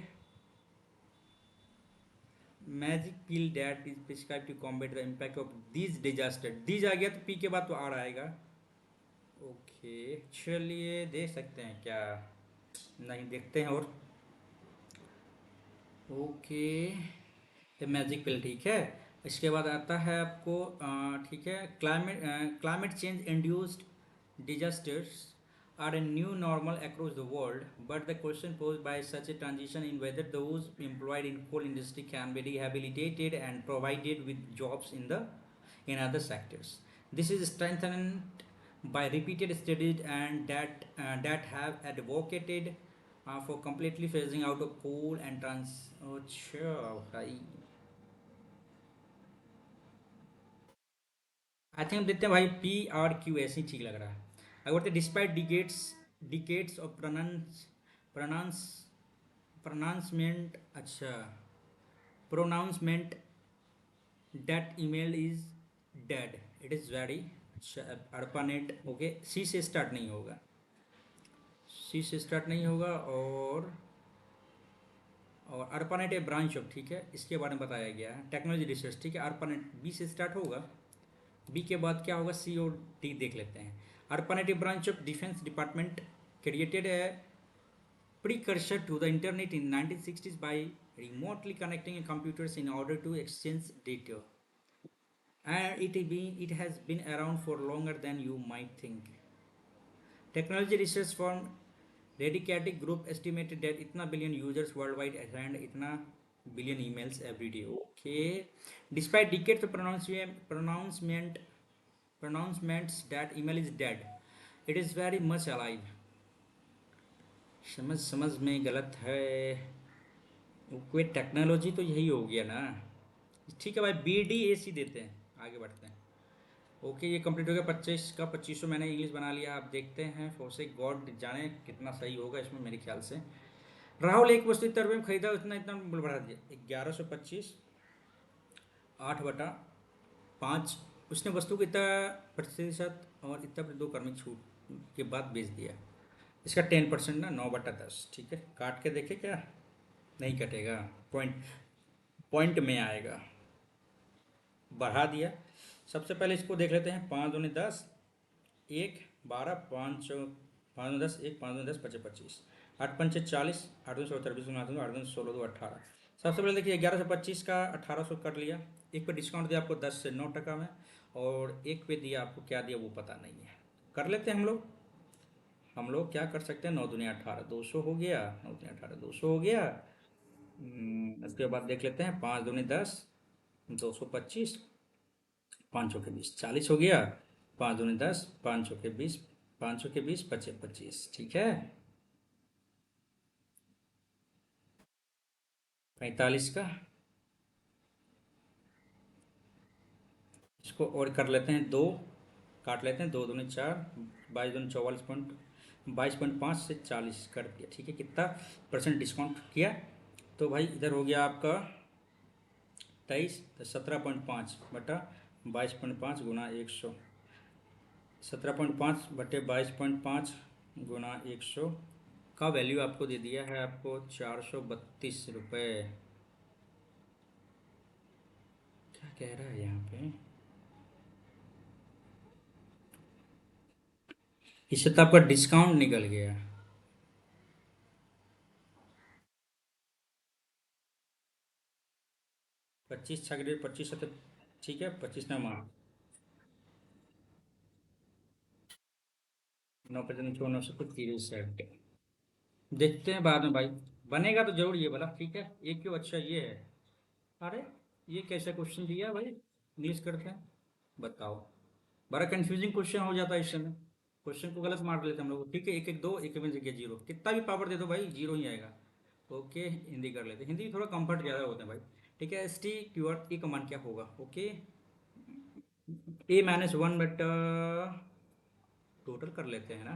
magic pill that is prescribe to combat the impact of this disaster. These आ गया तो पी के बाद तो आर आएगा. ओके, चलिए देख सकते हैं क्या, नहीं देखते हैं. और ओके, ये मैजिक पिल, ठीक है. इसके बाद आता है आपको, ठीक है, climate change induced disasters are a new normal across the world, but the question posed by such a transition in whether those employed in coal industry can be rehabilitated and provided with jobs in other sectors. This is strengthened by repeated studies and that have advocated for completely phasing out of coal and अच्छा भाई, I think देखते हैं भाई, P R Q ऐसे ही ठीक लग रहा है. अगर बोलते डिस्पाइट डिकेट्स ऑफ प्रोनाउंसमेंट, अच्छा, pronouncement that email is dead. It is very ARPANET. Okay, C से स्टार्ट नहीं होगा, सी से स्टार्ट नहीं होगा। और ARPANET ए ब्रांच ऑफ, ठीक है, इसके बारे में बताया गया है, टेक्नोलॉजी रिसर्च, ठीक है। ARPANET बी से स्टार्ट होगा, बी के बाद क्या होगा, सी और डी देख लेते हैं। ARPANET A branch of defence department created a precursor to the internet in 1960s by remotely connecting computers in order to exchange data, and it has been around for longer than you might think. Technology research firm Dedicated Group estimated that इतना billion users worldwide send इतना billion emails every day. Okay, despite decades of pronouncements that email is dead, it is very much alive. समझ में गलत है, कोई technology तो यही हो गया ना। ठीक है भाई, BDAC देते हैं, आगे बढ़ते हैं। ओके, ये कंप्लीट हो गया 25 का 2500 मैंने इंग्लिश बना लिया। आप देखते हैं फोर्से गॉड जाने कितना सही होगा इसमें, मेरे ख्याल से। राहुल एक वस्तु इतना रुपये में खरीदा, इतना इतना बढ़ा दिया, 1125 8/5, उसने वस्तु को इतना प्रतिशत और इतना 2 कर्मी छूट के बाद बेच दिया। इसका 10% ना 9/10, ठीक है। काट के देखे क्या, नहीं कटेगा, पॉइंट में आएगा। बढ़ा दिया। सबसे पहले इसको देख लेते हैं, 5 दूनी 10, 1 12, 5 5 10 1 5 10 25 25, 8 पंचे 40, 8 2 16 23 8 2 16 2 18। सबसे पहले देखिए 1125 का 1800 कर लिया। एक पे डिस्काउंट दिया आपको 10 से 9% में, और एक पे दिया आपको क्या दिया वो पता नहीं है। कर लेते हैं हम लोग क्या कर सकते हैं, 9 दूनी 18 200 हो गया, 9 दूनी 18 200 हो गया। इसके बाद देख लेते हैं 5 दूनी 10 225, 5 के 20 40 हो गया, 5 दूनी 10 5 के 20 5 के 20 25 25, ठीक है। 45 का इसको और कर लेते हैं, 2 काट लेते हैं, 2 दूनी 4, 22 दूनी 22.5 से 40 कर दिया, ठीक है। कितना % डिस्काउंट किया, तो भाई इधर हो गया आपका 23, तो 17.5 बटा 22.5 गुना 100, 17.5 बटे 22.5 गुना 100 का वैल्यू आपको दे दिया है आपको 432 रुपये। क्या कह रहा है यहाँ पे, इससे तो आपका डिस्काउंट निकल गया। पच्चीस 25 है, ठीक है। 25 ना मार 9 9 से कुछ 30 देखते हैं बाद में भाई, बनेगा तो जरूर ये वाला, ठीक है। ये क्यों, अच्छा ये है, अरे ये कैसा क्वेश्चन दिया भाई, इंग्लिश करते हैं, बताओ। बड़ा कंफ्यूजिंग क्वेश्चन हो जाता है इस समय, क्वेश्चन को गलत मार लेते हैं हम लोग, ठीक है। 1 1 2 1 में जगह 0, कितना भी पावर दे दो भाई 0 ही आएगा। ओके, हिंदी कर लेते हैं, हिंदी थोड़ा कंफर्ट ज़्यादा होता है भाई, ठीक है। ST क्यूआर ए कमांड क्या होगा, ओके, A-1 बट टोटल कर लेते हैं ना,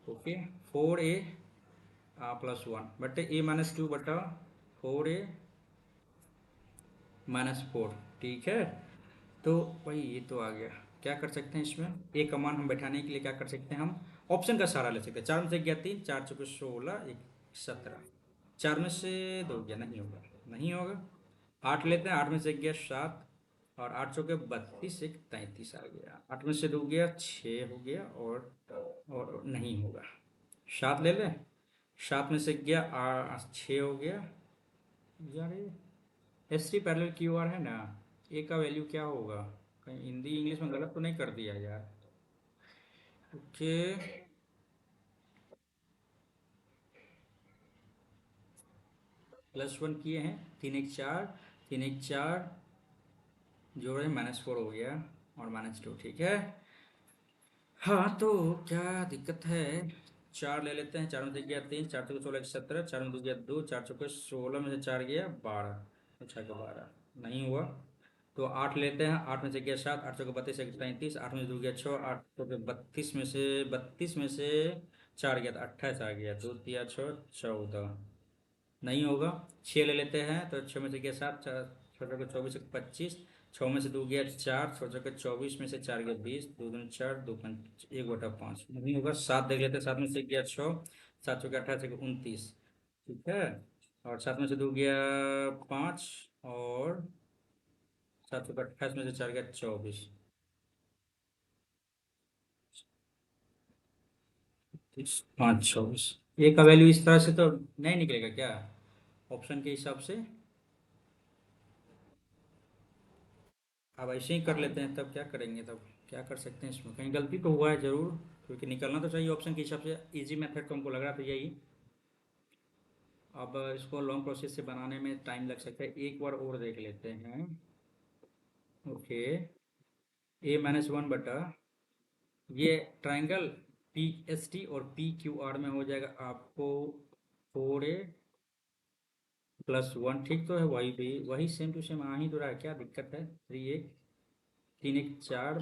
ओके, 4A +1 बट A-2 बटा 4A -4, ठीक है। तो भाई ये तो आ गया, क्या कर सकते हैं इसमें, एक कमांड हम बैठाने के लिए क्या कर सकते हैं, हम ऑप्शन का सहारा ले सकते हैं। 4 में से गया 3, 4 चौके 16 1 17, 4 में से 2 गया, नहीं होगा, नहीं होगा। 8 लेते हैं, 8 में से गया 7, और 8 चौके 32 1 33 आ गया। 8 में से 2 गया 6 हो गया, और नहीं होगा। 7 ले लें, 7 में से गया 6 हो गया यार। ये S3 पैरेलल QR है ना, ए का वैल्यू क्या होगा, कहीं हिंदी इंग्लिश में गलत तो नहीं कर दिया यार, ओके। +1 किए हैं, 3 1 4, 3 1 4 जोड़े -4 हो गया, और -2, ठीक है। हाँ तो क्या दिक्कत है, 4 ले लेते हैं, 4 में से गया 3, 4 चौके 16 17, 4 में 2 गया 2, 4 चौके 16 में से 4 गया 12, अच्छा का 12 नहीं हुआ। तो 8 लेते हैं, 8 में से गया 7, 8 चौके 32 1 33, 8 में से 2 गया 6, 8 चौके 32 में से 4 गया तो 28 आ गया, 2 3 6 14, नहीं होगा। 6 ले लेते हैं तो 6 में से गया 7, 4 को 24 25, 6 में से 2 गया 4, 4 को 24 में से 4 गया 20, 2 दूनी 4, 2 5 1/5 नहीं होगा। 7 देख लेते हैं, 7 में से गया 6, 7 चौके 28 को 29, ठीक है। और 7 में से 2 गया 5, और 7 चौके 28 में से 4 गया 24, 5 24। ए का वैल्यू इस तरह से तो नहीं निकलेगा क्या ऑप्शन के हिसाब से? अब ऐसे ही कर लेते हैं, तब क्या करेंगे, तब क्या कर सकते हैं इसमें, कहीं गलती तो हुआ है ज़रूर, क्योंकि निकलना तो चाहिए ऑप्शन के हिसाब से। इजी मेथड तो हमको लग रहा था यही। अब इसको लॉन्ग प्रोसेस से बनाने में टाइम लग सकता है, एक बार और देख लेते हैं। ओके, a-1 बटा ये ट्राइंगल पी एस टी और पी क्यू आर में हो जाएगा आपको 4a+1, ठीक तो है, वही भी वही सेम टू सेम आ ही तो रहा है, क्या दिक्कत है। 3 1 3 1 4,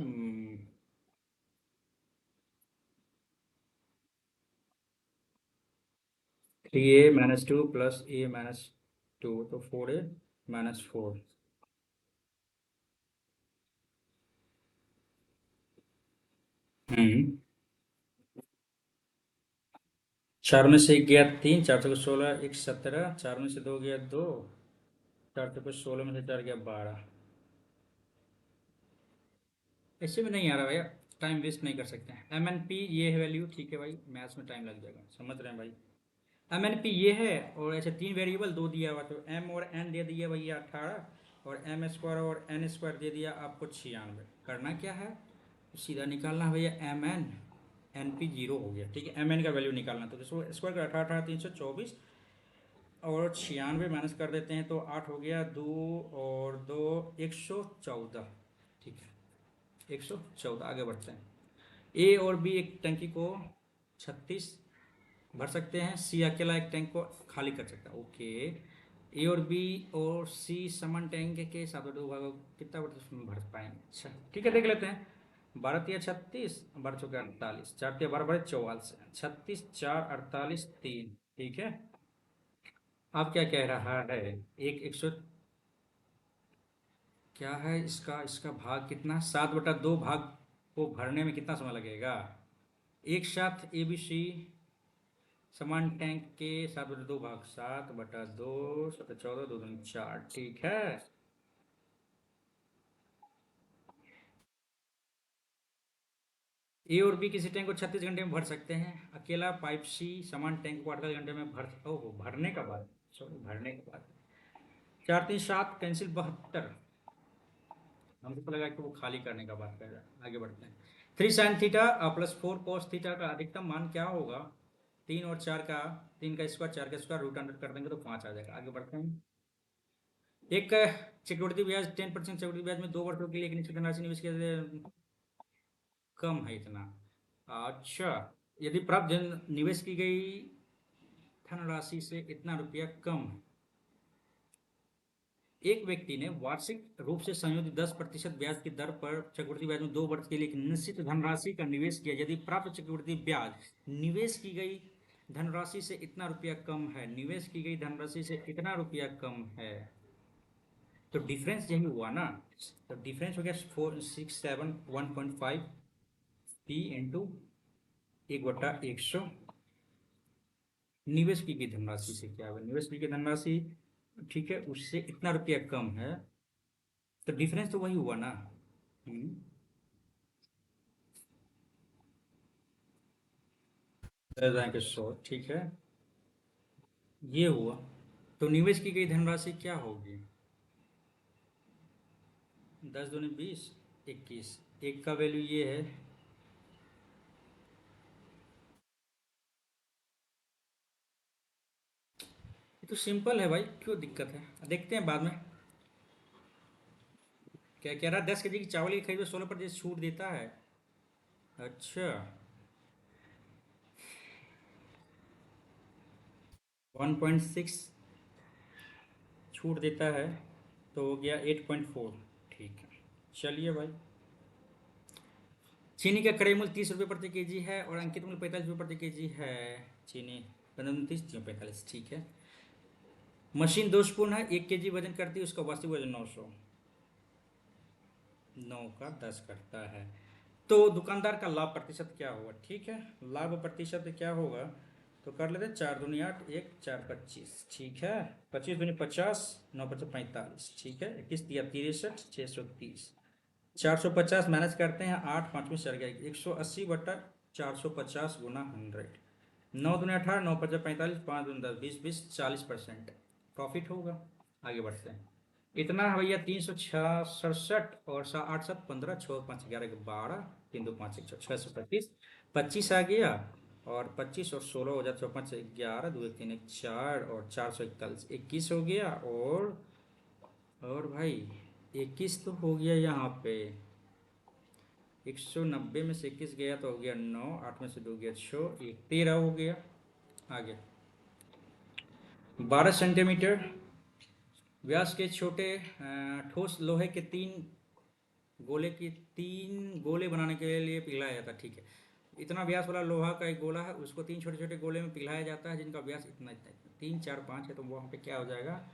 3a-2 + a-2 तो 4a-4। 4 में से 1 गया 3, 4 चौके 16, 1 17, 4 में से 2 गया 2, 4 चौके 16 में से 4 गया 12। ऐसे में नहीं आ रहा भैया, टाइम वेस्ट नहीं कर सकते हैं। एम एन पी ये है वैल्यू, ठीक है भाई, मैथ्स में टाइम लग जाएगा, समझ रहे हैं भाई। एम एन पी ये है, और ऐसे 3 वेरिएबल 2 दिया हुआ, तो एम और एन दे दिया भैया 18, और एम स्क्वायर और एन स्क्वायर दे दिया आपको 96। करना क्या है, सीधा निकालना है भैया एम एन, एन पी 0 हो गया, ठीक है। एम एन का वैल्यू निकालना, तो स्क्वायर का 18 18 324, और 96 माइनस कर देते हैं तो 8 हो गया, 2 और 2 114, ठीक है। 114, आगे बढ़ते हैं। ए और बी एक टंकी को 36 भर सकते हैं, सी अकेला एक टैंक को खाली कर सकता है, ओके। ए और बी और सी समान टैंक के साथ दो भागों कितना उसमें भर पाएंगे, अच्छा ठीक है, देख लेते हैं। 12 × 36, 12 × 48, 4 × 12 = 44, 36 4 48 3, ठीक है। अब क्या कह रहा है, एक 100, क्या है इसका इसका भाग कितना, 7/2 भाग को भरने में कितना समय लगेगा। एक साथ ए बी सी समान टैंक के 7/2 भाग, 7/2, 7 14, 2 दूनी 4, ठीक है। ए और बी किसी टैंक को 36 घंटे में भर सकते हैं, अकेला पाइप सी समान टैंक को 48 घंटे में भर, ओहो भरने का बाद, सॉरी भरने के बाद। 4 3 7 कैंसिल 72, हमको तो लगा कि वो खाली करने का बात कर रहा है, आगे बढ़ते हैं। 3 sin थीटा +4 cos थीटा का अधिकतम मान क्या होगा। 3 और 4 का, 3 का स्क्वायर 4 का स्क्वायर √100 कर देंगे तो 5 आ जाएगा, आगे बढ़ते हैं। एक चक्रवृद्धि ब्याज 10% चक्रवृद्धि ब्याज में 2 वर्षों के लिए एक निश्चित धनराशि निवेश किया, कम है इतना। अच्छा, यदि प्राप्त निवेश की गई धनराशि से इतना रुपया कम है। एक व्यक्ति ने वार्षिक रूप से संयोजित 10% ब्याज की दर पर चक्रवृद्धि ब्याज में 2 वर्ष के लिए एक निश्चित धनराशि का निवेश किया, यदि प्राप्त चक्रवृद्धि ब्याज निवेश की गई धनराशि से इतना रुपया कम है, निवेश की गई धनराशि से इतना रुपया कम है, तो डिफरेंस यही हुआ ना। तो डिफरेंस हो गया 4 6 7 1.5 पी इंटू 1/100, निवेश की गई धनराशि से क्या है, निवेश की गई धनराशि, ठीक है, उससे इतना रुपया कम है, तो डिफरेंस तो वही हुआ ना। हम्म, के 100, ठीक है, ये हुआ। तो निवेश की गई धनराशि क्या होगी, 10 दूनी 20, 21, एक का वैल्यू ये है। ये तो सिंपल है भाई, क्यों दिक्कत है, देखते हैं बाद में। क्या कह रहा है, 10 केजी की चावल की खरीद में 16% छूट देता है, अच्छा। 1.6 छूट देता है, तो हो गया 8.4, ठीक है। चलिए भाई, चीनी का क्रय मूल्य 30 रुपये प्रति केजी है और अंकित मूल्य 45 रुपये प्रति केजी है। चीनी 15 30 45, ठीक है। मशीन दोषपूर्ण है, 1 kg वजन करती है, उसका वास्तविक वजन 900, 9 का 10 करता है। तो दुकानदार का लाभ प्रतिशत क्या होगा? ठीक है, लाभ प्रतिशत क्या होगा तो कर लेते हैं, 4×2 = 8, 1×4 = 25, ठीक है। 25×2 = 50, 9×5 = 45, ठीक है। 21×3 = 63, 630, 450 मैनेज करते हैं, 8 5 में चल गया, 180/450 × 100, 9×2 = 18, 9×5 = 45, 5×2 = 10, 20 20 40% प्रॉफिट होगा। आगे बढ़ते हैं। इतना है भैया 367, और 8 7 15, 6 5 11 12, 3 2 5 1 625, 25 आ गया, और 25 और 16 हो जाता है, 5 11, 2 1 3 1 4, और 441 21 हो गया, और भाई 21 तो हो गया यहाँ पे। 190 में से 21 गया तो हो गया 9, 8 में से 2 गया 6, 13 हो गया। आगे 12 सेंटीमीटर व्यास के छोटे ठोस लोहे के 3 गोले बनाने के लिए पिघलाया जाता है, ठीक है। इतना व्यास वाला लोहा का एक गोला है, उसको 3 छोटे छोटे गोले में पिघलाया जाता है, जिनका व्यास इतना इतना इतना 3 4 5 है, तो वहाँ पे क्या हो जाएगा,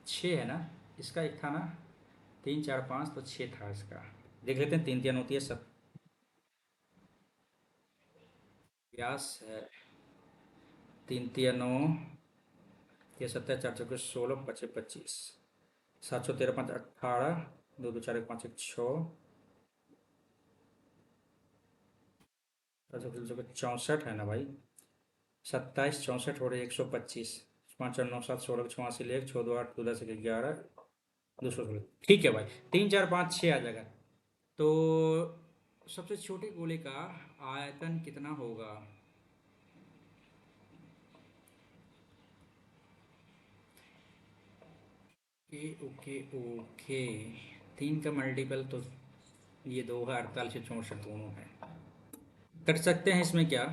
6 है ना। इसका एक था ना 3 4 5, तो 6 था इसका। देख लेते हैं, 3 3 होती है सब। व्यास है 3 3 9, 7 4 4 16, 5 25, 713 5 18, 2 2 4 1 5 1 6, 64 है ना भाई, 27 64 हो रहे 125, 5 4 9 7 16 84 ले 6 2 8 2 10 11 216, ठीक है भाई। 3 4 5 6 आ जाएगा। तो सबसे छोटे गोले का आयतन कितना होगा? ओके ओके, 3 का मल्टीपल तो ये 2 है, 48 से 64 दोनों है। कर सकते हैं इसमें क्या,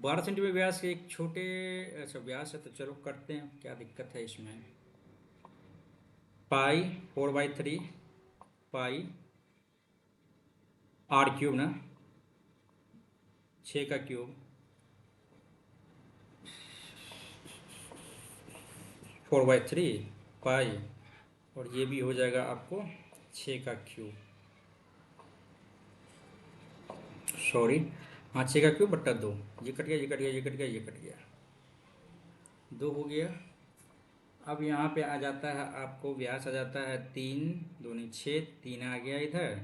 12 सेंटीमीटर व्यास के एक छोटे, अच्छा व्यास है तो चलो करते हैं, क्या दिक्कत है इसमें। पाई 4/3 पाई r³ ना, 6 का क्यूब 4/3 पाई, और ये भी हो जाएगा आपको 6 का क्यूब, सॉरी, हाँ 6 का क्यूब बट्टा 2, ये कट गया, ये कट गया, ये कट गया, ये कट गया, 2 हो गया। अब यहाँ पे आ जाता है आपको व्यास, आ जाता है 3 दूनी 6, 3 आ गया इधर,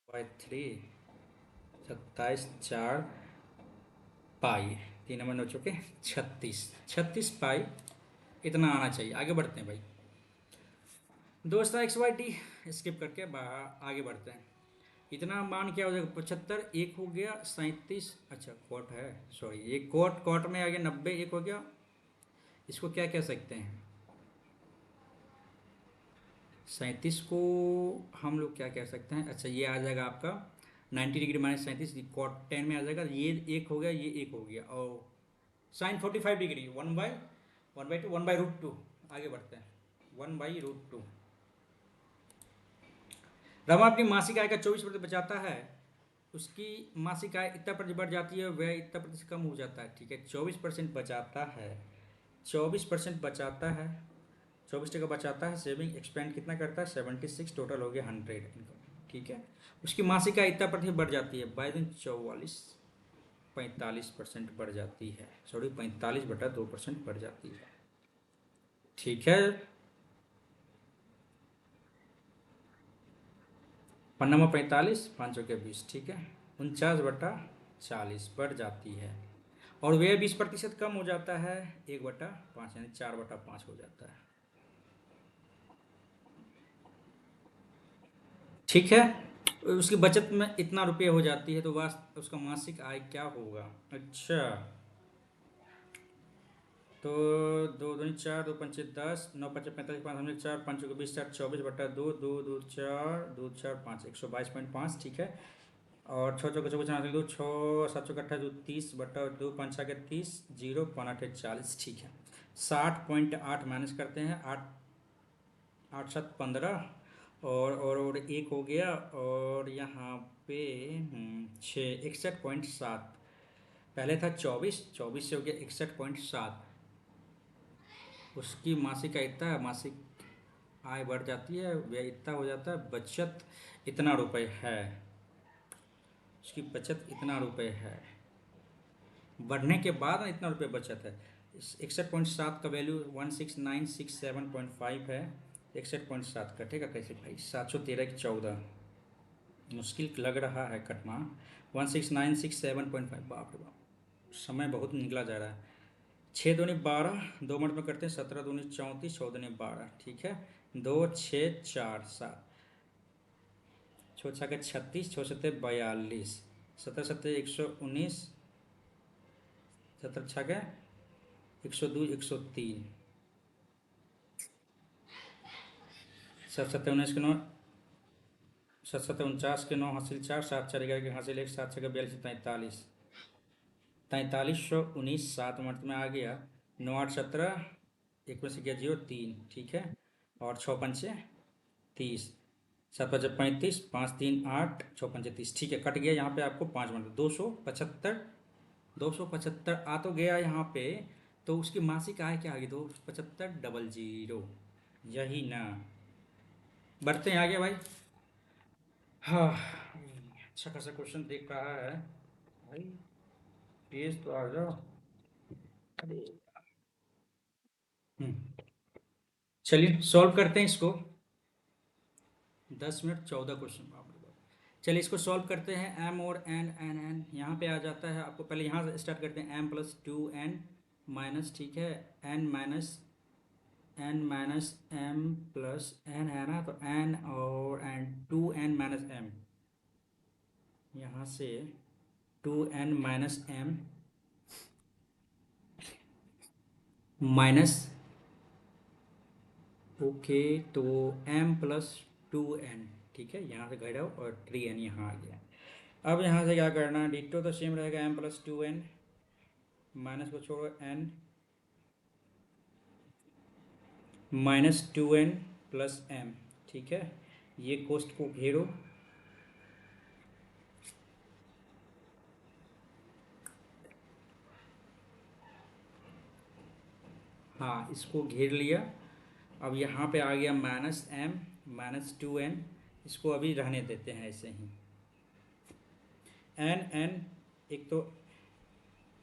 बाई 3, 27 4 पाई, 3 नंबर 9 चुके 36 पाई, इतना आना चाहिए। आगे बढ़ते हैं भाई, दोस्त XYT स्किप करके आगे बढ़ते हैं। इतना मान क्या हो जाएगा, 75, एक हो गया 37, अच्छा कोट है, सॉरी ये कोट में आ गया 90, एक हो गया, इसको क्या कह सकते हैं, 37 को हम लोग क्या कह सकते हैं, अच्छा ये आ जाएगा आपका 90 डिग्री माइनस 37, कॉट 10 में आ जाएगा, ये एक हो गया, ये एक हो गया, और साइन 45 डिग्री, 1/2 1/√2। आगे बढ़ते हैं, 1/√2। रमा अपनी मासिक आय का 24% बचाता है, उसकी मासिक आय इतना प्रतिशत बढ़ जाती है, वह इतना प्रतिशत कम हो जाता है, ठीक है। 24% बचाता है, 24% बचाता है, 24% बचाता है, सेविंग एक्सपेंड कितना करता है 76, टोटल हो गया 100 इनकम, ठीक है। उसकी मासिक आय इतना प्रतिशत बढ़ जाती है, बाई दिन 45% बढ़ जाती है, सॉरी 45/2% बढ़ जाती है, ठीक है। पन्ना में 45, 5 के 20, ठीक है, 49/40 बढ़ जाती है, और वह 20% कम हो जाता है, 1/5 यानी 4/5 हो जाता है, ठीक है। उसकी बचत में इतना रुपये हो जाती है, तो उसका मासिक आय क्या होगा, अच्छा तो 2 दूनी 4, 2 पंचे 10, 9 पंचे 45, 5 हमने 4, 5 को 20, 4 24/2, 2 2 4 2 4 5 122.5, ठीक है। और 6 चौके 2 6 7 चौके 28, 2 30/2, 5 6 30, 0 5 8 40, ठीक है। 60.8 माइनस करते हैं, 8 8 7 15, और एक हो गया, और यहाँ पे 6 61.7। पहले था 24, 24 से हो गया 61.7। उसकी मासिक आयता, मासिक आय बढ़ जाती है, व्यय इतना हो जाता है, बचत इतना रुपए है, उसकी बचत इतना रुपए है, बढ़ने के बाद इतना रुपए बचत है। 61.7 का वैल्यू 16967.5 है। 61.7 कटेगा कैसे भाई? 713 की 14, मुश्किल लग रहा है कटना। 16967.5, बाप रे बाप, समय बहुत निकला जा रहा है। 6 दूनी 12, 2 मिनट में करते हैं। 17 दूनी 34, 6 दूनी 12, ठीक है। 2 6 4 7, 6 6 36, 6 7 42, 17 7 119, 17 6 102, 103, 7 7 19 के 9, 7 7 49 के 9 हासिल 4, 7 4 11 के हासिल 1, 7 6 42, 43, 4319, 7 मिनट में आ गया। 9 8 17, एक में से गया 0, 3, ठीक है। और 6 5 30, 7 5 35, 5 3 8, 6 5 30, ठीक है। कट गया यहाँ पे आपको 5 मिनट। 275, 275 आ तो गया यहाँ पे। तो उसकी मासिक आय क्या आ गई? 275,000, यही ना। बढ़ते हैं आगे भाई। हाँ, अच्छा खासा क्वेश्चन देख रहा है भाई, पेज तो आ जाओ। अरे, चलिए सॉल्व करते हैं इसको। 10 मिनट 14 क्वेश्चन, बाप रे बाप। चलिए इसको सॉल्व करते हैं। एम और एन, एन एन यहाँ पे आ जाता है आपको। पहले यहाँ से स्टार्ट करते हैं। m+2n माइनस, ठीक है, n माइनस m+n है ना, तो n और n 2n-m, यहाँ से 2n-m माइनस, ओके, तो m+2n, ठीक है, यहाँ से घटाओ और 3n यहाँ आ गया। अब यहाँ से क्या करना है? डिटो तो सेम रहेगा, m+2n, माइनस को छोड़ो n, -2n+m, ठीक है। ये कोष्ट को घेरो, हाँ इसको घेर लिया। अब यहाँ पे आ गया -m, -2n, इसको अभी रहने देते हैं ऐसे ही। n एक तो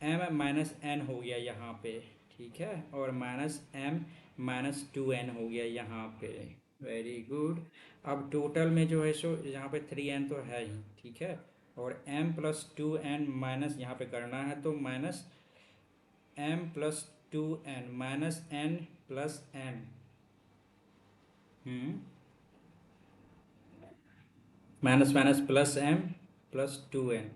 m-n हो गया यहाँ पे, ठीक है, और -m-2n हो गया यहाँ पे। Very good. अब टोटल में जो है सो यहाँ पे 3n तो है ही, ठीक है, और m+2n माइनस यहाँ पे करना है, तो -m+2n -n+n, minus minus plus m+2n।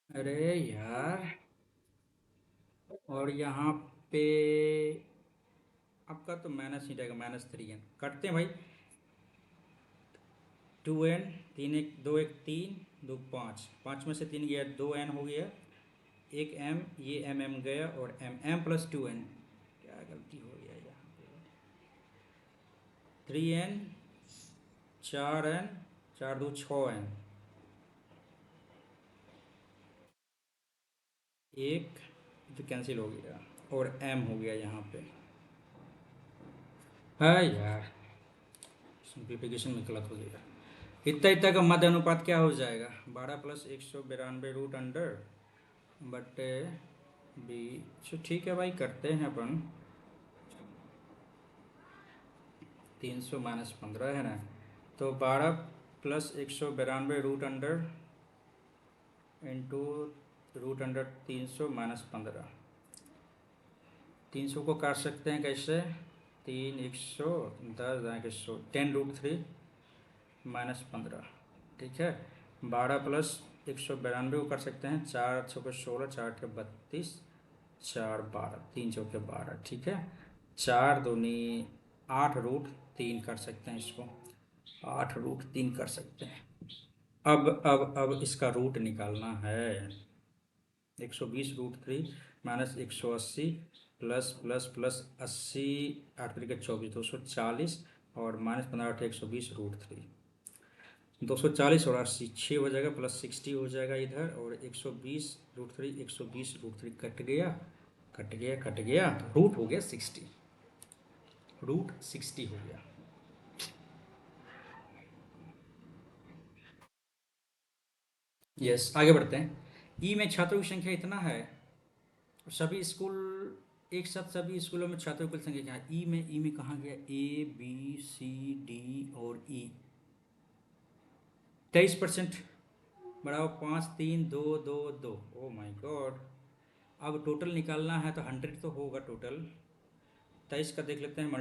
अरे यार, और यहाँ पे आपका तो माइनस ही रहेगा, -3n। करते हैं भाई। 2n, 3 1 2 1 3 2 5, 5 में से 3 गया, 2n हो गया, एक m, ये m गया, और m+2n, क्या गलती हो गया यहाँ पे? 3n, 4n, 4 2 6n, एक तो कैंसिल हो गया, और m हो गया यहाँ पे। है यार, सिंप्लीफिकेशन में गलत हो गया। इतना इतना का मध्य अनुपात क्या हो जाएगा? 12+192 बटे बी। ठीक है भाई, करते हैं अपन। 300-15 है ना, तो 12+192 इंटू √100, 300-15, 300 को काट सकते हैं कैसे? 3 100, 10 जाएंगे 100, 10√3 -15, ठीक है। 12+192 को कर सकते हैं, 4 6 16, 4 32, 4 12, 3 चौके 12, ठीक है। 4 दूनी 8√3 कर सकते हैं इसको, 8√3 कर सकते हैं। अब इसका रूट निकालना है। 120√3 माइनस 180 प्लस प्लस प्लस 80, 8 3 24, 240 और माइनस 15 120√3, 240 और 80 6 हो जाएगा, प्लस 60 हो जाएगा इधर, और 120√3 120√3 कट गया कट गया कट गया, तो रूट हो गया 60, रूट 60 हो गया। यस, आगे बढ़ते हैं। ई में छात्रों की संख्या इतना है, सभी स्कूल एक साथ सभी स्कूलों में छात्रों की कुल संख्या क्या है? ई में कहाँ गया? ए बी सी डी और ई। 23% बराबर 5 3 2 2 2। Oh my God. अब टोटल निकालना है तो 100 तो होगा टोटल। 23 का देख लेते हैं,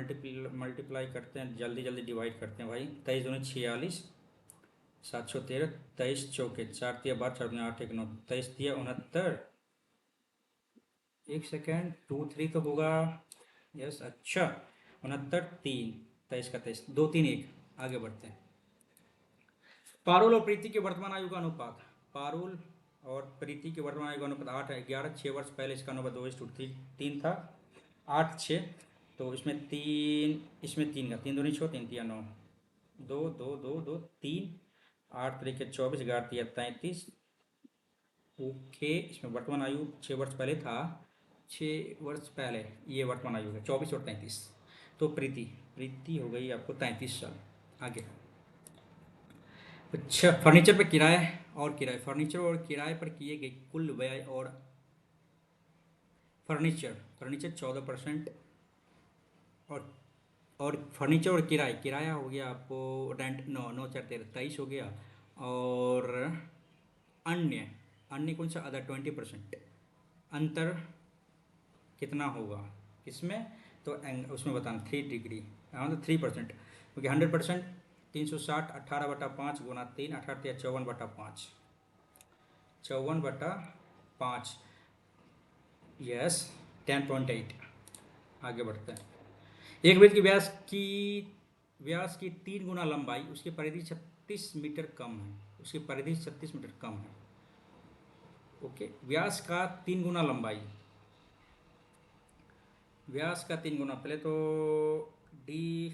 मल्टीप्लाई करते हैं, जल्दी जल्दी डिवाइड करते हैं भाई। 23 दूनी 46, 713, 23 चौके 4 तिया 12, 4 दूनी 8 1 9, 23 तिया 69। एक सेकेंड, 2 3 तो होगा। यस, अच्छा 69 3, 23 का 23, 2 3 1। आगे बढ़ते हैं। पारुल और प्रीति के वर्तमान आयु का अनुपात। पारुल और प्रीति के वर्तमान आयु का अनुपात 8 है 11। 6 वर्ष पहले इसका अनुपात 2:3 था। 8 6, तो इसमें 3 का 3 दूनी 6, 3 तिया 9, 2 2 2 2 3, 8 3 के 24, 11 तिया 33। ओके, इसमें वर्तमान आयु 6 वर्ष पहले था, 6 वर्ष पहले ये वर्तमान आयु है 24 और 33। तो प्रीति प्रीति हो गई आपको 33 साल। आगे, अच्छा फर्नीचर पर किराए और किराए, फर्नीचर और किराए पर किए गए कुल व्यय और फर्नीचर फर्नीचर 14%, और फर्नीचर और किराया हो गया आपको रेंट 9 9 4 13 23 हो गया, और अन्य अन्य कौन सा? अदर 20%। अंतर कितना होगा इसमें? तो उसमें बताना 3 डिग्री, मतलब 3%, क्योंकि 100% 360 18/5 गुना 3, 18 54/5, 54/5। यस, 10.8। आगे बढ़ते हैं। एक वृत्त की व्यास की 3 गुना लंबाई, उसकी परिधि 36 मीटर कम है, उसकी परिधि 36 मीटर कम है। ओके, व्यास का 3 गुना लंबाई, व्यास का 3 गुना, पहले तो डी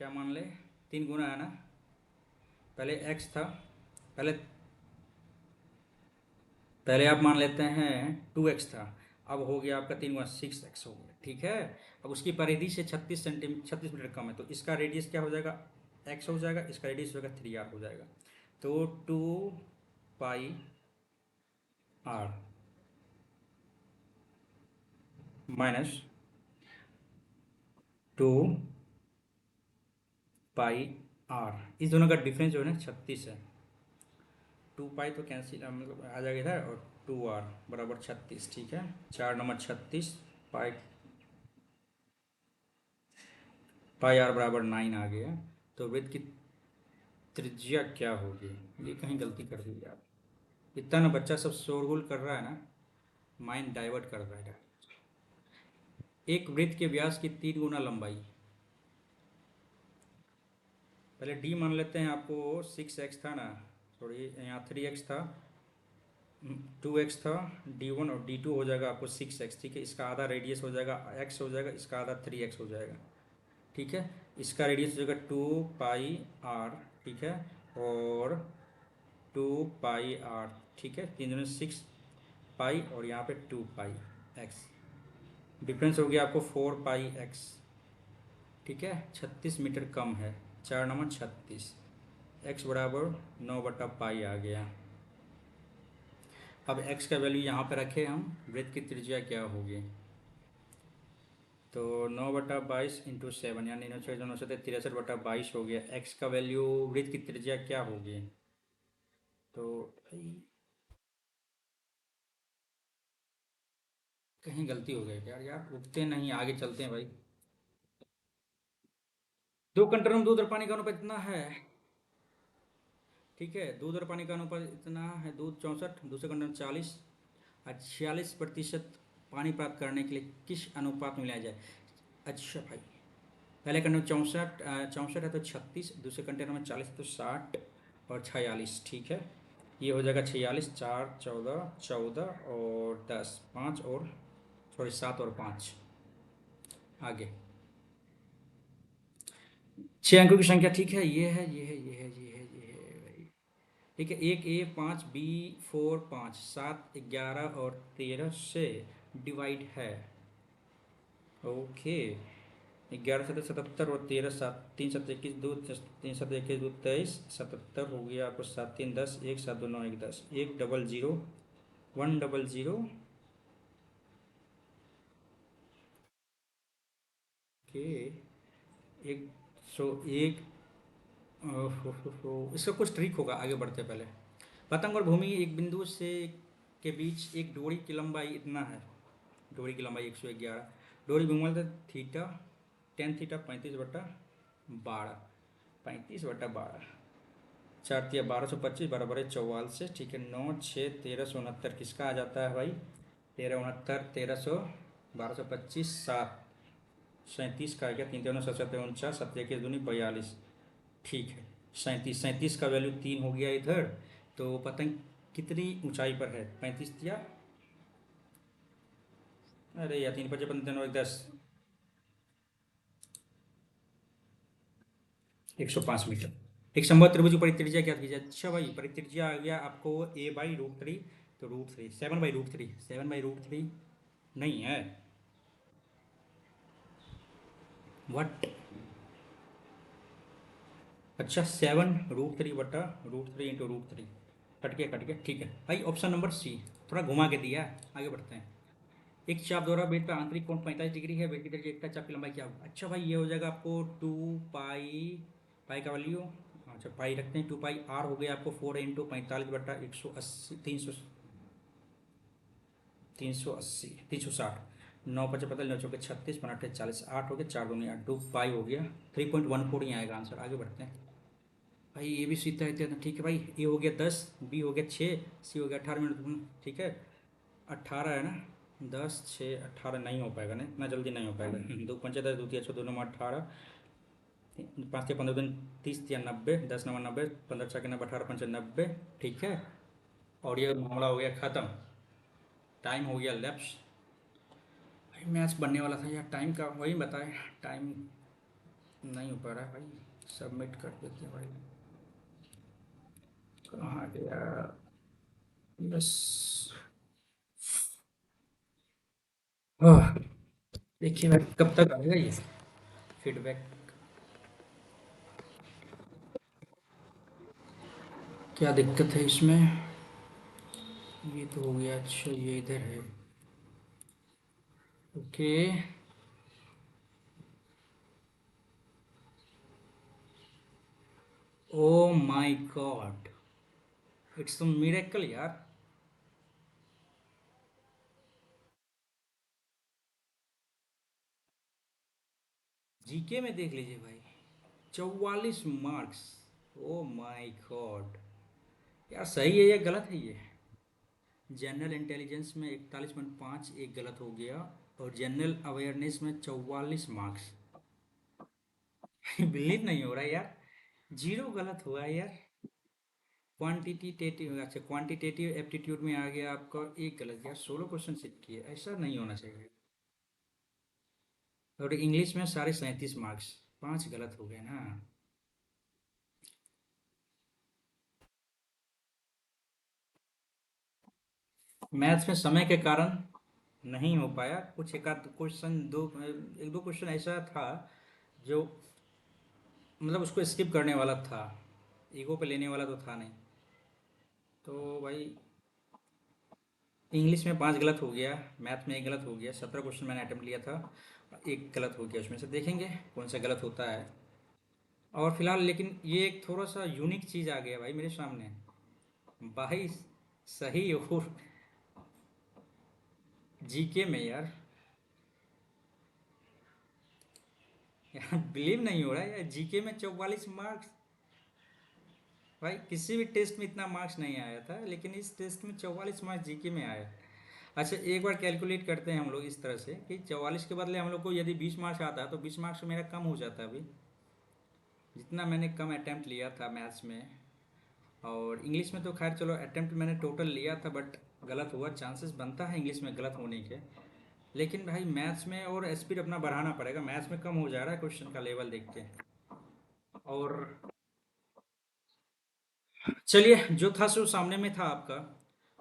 क्या मान ले, 3 गुना है ना, पहले एक्स था, पहले पहले आप मान लेते हैं 2x था, अब हो गया आपका 3 गुना 6x हो गया, ठीक है। अब उसकी परिधि से 36 मीटर कम है, तो इसका रेडियस क्या हो जाएगा? x हो जाएगा, इसका रेडियस हो जाएगा 3r हो जाएगा। तो 2 πr माइनस 2 πr, इस दोनों का डिफरेंस जो है ना 36 है। 2 π तो कैंसिल मतलब आ जाएगा इधर, और 2r बराबर 36, ठीक है। 4 नंबर 36, पाई आर बराबर 9 आ गया। तो वृत्त की त्रिज्या क्या होगी? ये कहीं गलती कर दी यार, इतना ना बच्चा सब शोरगुल कर रहा है ना, माइंड डाइवर्ट कर रहा है। एक वृत्त के व्यास की 3 गुना लंबाई, पहले डी मान लेते हैं, आपको 6x था ना, सॉरी यहाँ 3x था, 2x था, D1 और D2 हो जाएगा आपको 6x, ठीक है। इसका आधा रेडियस हो जाएगा x हो जाएगा, इसका आधा 3x हो जाएगा, ठीक है। इसका रेडियस हो जाएगा 2 πr, ठीक है, और 2 πr, ठीक है। 3 6 पाई, और यहाँ पे 2 πx, डिफरेंस हो गया आपको 4 πx, ठीक है। 36 मीटर कम है, 4 नंबर 36, x बराबर 9/π आ गया। अब x का वैल्यू यहाँ पे रखे हम, वृत्त की त्रिज्या क्या होगी? तो 9/22 इंटू 7, यानी 63/22 हो गया। x का वैल्यू, वृत्त की त्रिज्या क्या होगी? तो कहीं गलती हो गई यार, रुकते नहीं, आगे चलते हैं भाई। 2 कंटेनर में दूध और पानी का अनुपात इतना है, ठीक है। दूध और पानी का अनुपात इतना है, दूध 64, दूसरे कंटेनर 40, और 46% पानी प्राप्त करने के लिए किस अनुपात में लिया जाए? अच्छा भाई, पहले कंटेनर में 64 है तो 36, दूसरे कंटेनर में 40 है तो 60 और 46, ठीक है। ये हो जाएगा 46, 4, 14, 14 और 10, 5 और सॉरी 7 और 5। आगे 6 अंकों की संख्या, ठीक है, ये है, ये है, ये है, ये है, ये है भाई। ठीक है, एक ए 5, बी 4, 5, 7, 11 और 13 से डिवाइड है। ओके, 11 7 77 और 13 7, 3 7 21 2, 3 7 21 2 23, 77 हो गया आपको, 7 3 10, 1 7 2 9 1 10, 100, 100। ओके, एक सौ एक। इसका कुछ ट्रिक होगा, आगे बढ़ते पहले। पतंग और भूमि एक बिंदु से के बीच एक डोरी की लंबाई इतना है। डोरी की लंबाई 111। डोरी घुमाते थीटा, टेन थीटा 35/12, 35/12। 4 × 12 = 25, बराबर है 44 से। ठीक है, 9 6 1369 किसका आ जाता है भाई? 1369, 1300, 1225, 7, 37 का आ गया। 3 3 9 7 7 49, 7 1 दूनी 42। ठीक है, 37 का वैल्यू 3 हो गया इधर। तो पतंग कितनी ऊंचाई पर है? 35 या, अरे यार 3 × 5 = 15 और 10, 105 मीटर। एक समबाहु त्रिभुज की परित्रिज्या क्या कीजिए? अच्छा भाई, परित्रिज्या आ गया आपको a/√3। तो √3, 7/√3, 7/√3 नहीं है। वट, अच्छा 7√3 इंटू √3। कट गया, ठीक है भाई। ऑप्शन नंबर सी, थोड़ा घुमा के दिया है। आगे बढ़ते हैं। एक चाप द्वारा बेड पर आंतरिक कोण 45 डिग्री है। बेड की त्रिज्या एकता, चाप की लंबाई क्या होगी? अच्छा भाई, ये हो जाएगा आपको 2 पाई, पाई का वैल्यू, अच्छा पाई रखते हैं, 2 पाई आर हो गया आपको 4 × 45/180, 380, 360। 9 × 5 = 9 × 36, 5 × 40, 8 हो गया, 4 दूनी 8, 2 पाई हो गया। 3.14 ही आएगा आंसर। आगे बढ़ते हैं भाई। ये भी सीधा इतना, ठीक है भाई। ए हो गया 10, बी हो गया 6, सी हो गया 18 मिनट। ठीक है, 18 है ना? 10 6 18 नहीं हो पाएगा ना, इतना जल्दी नहीं हो पाएगा। 2 × 5 = 10, 2 × 6 = 2 9 18, 5 × 15 = 30, 90, 10 9 90, 15 4 90, 18 5 90। ठीक है, और ये मामला हो गया ख़त्म। टाइम हो गया लैप्स। भाई मैच बनने वाला था यार, टाइम का वही बताए, टाइम नहीं हो पा रहा है भाई। सबमिट कर देते हैं भाई। कहाँ गया? बस, देखिए भाई कब तक आएगा ये फीडबैक। क्या दिक्कत है इसमें? ये तो हो गया, अच्छा ये इधर है। Okay, oh my God, it's a miracle यार। जीके में देख लीजिए भाई, 44 मार्क्स। ओ माय गॉड, यार सही है या गलत है ये? जनरल इंटेलिजेंस में 41.5, एक गलत हो गया। और जनरल अवेयरनेस में 44 मार्क्स। बिलीव नहीं हो रहा यार, जीरो गलत हुआ है यार। क्वांटिटेटिव, अच्छा क्वांटिटेटिव एप्टीट्यूड में आ गया आपका एक गलत। यार 16 क्वेश्चन सेट किए, ऐसा नहीं होना चाहिए। और इंग्लिश में साढ़े 37 मार्क्स, 5 गलत हो गए ना। मैथ्स में समय के कारण नहीं हो पाया। कुछ एक आध क्वेश्चन, दो एक दो क्वेश्चन ऐसा था जो मतलब उसको स्किप करने वाला था, ईगो पे लेने वाला तो था नहीं। तो भाई इंग्लिश में 5 गलत हो गया, मैथ में एक गलत हो गया। 17 क्वेश्चन मैंने अटेम्प्ट लिया था, एक गलत हो गया। उसमें से देखेंगे कौन सा गलत होता है। और फिलहाल लेकिन ये एक थोड़ा सा यूनिक चीज़ आ गया भाई मेरे सामने। भाई सही हो जीके में यार। यार बिलीव नहीं हो रहा है यार, जीके में 44 मार्क्स। भाई किसी भी टेस्ट में इतना मार्क्स नहीं आया था, लेकिन इस टेस्ट में 44 मार्क्स जीके में आया। अच्छा एक बार कैलकुलेट करते हैं हम लोग इस तरह से कि 44 के बदले हम लोग को यदि 20 मार्क्स आता है तो 20 मार्क्स मेरा कम हो जाता है अभी, जितना मैंने कम अटैम्प्ट लिया था मैथ्स में। और इंग्लिश में तो खैर चलो अटेम्प्ट मैंने टोटल लिया था, बट गलत हुआ, चांसेस बनता है इंग्लिश में गलत होने के। लेकिन भाई मैथ्स में और स्पीड अपना बढ़ाना पड़ेगा, मैथ्स में कम हो जा रहा है क्वेश्चन का लेवल देख के। और चलिए, जो था सो सामने में था आपका।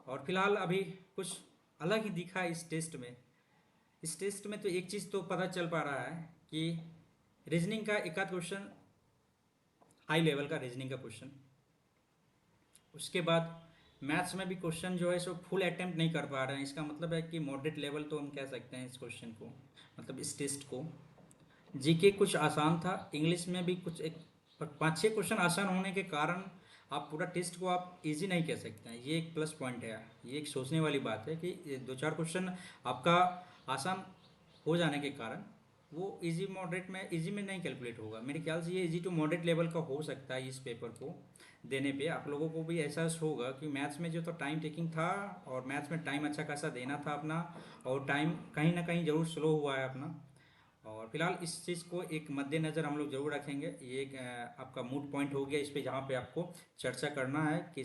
और फिलहाल अभी कुछ अलग ही दिखा है इस टेस्ट में। इस टेस्ट में तो एक चीज़ तो पता चल पा रहा है कि रीजनिंग का एक आध क्वेश्चन, हाई लेवल का रीजनिंग का क्वेश्चन, उसके बाद मैथ्स में भी क्वेश्चन जो है सो फुल अटेम्प्ट नहीं कर पा रहे हैं। इसका मतलब है कि मॉडरेट लेवल तो हम कह सकते हैं इस क्वेश्चन को, मतलब इस टेस्ट को। जीके कुछ आसान था, इंग्लिश में भी कुछ एक 5-6 क्वेश्चन आसान होने के कारण आप पूरा टेस्ट को आप इजी नहीं कह सकते हैं। ये एक प्लस पॉइंट है, ये एक सोचने वाली बात है कि ये 2-4 क्वेश्चन आपका आसान हो जाने के कारण वो इजी मॉडरेट में, इजी में नहीं कैलकुलेट होगा। मेरे ख्याल से ये इजी टू मॉडरेट लेवल का हो सकता है। इस पेपर को देने पे आप लोगों को भी एहसास होगा कि मैथ्स में जो तो टाइम टेकिंग था, और मैथ्स में टाइम अच्छा खासा देना था अपना, और टाइम कहीं ना कहीं ज़रूर स्लो हुआ है अपना। और फिलहाल इस चीज़ को एक मद्देनज़र हम लोग जरूर रखेंगे। ये एक आपका मूड पॉइंट हो गया, इस पे जहाँ पे आपको चर्चा करना है कि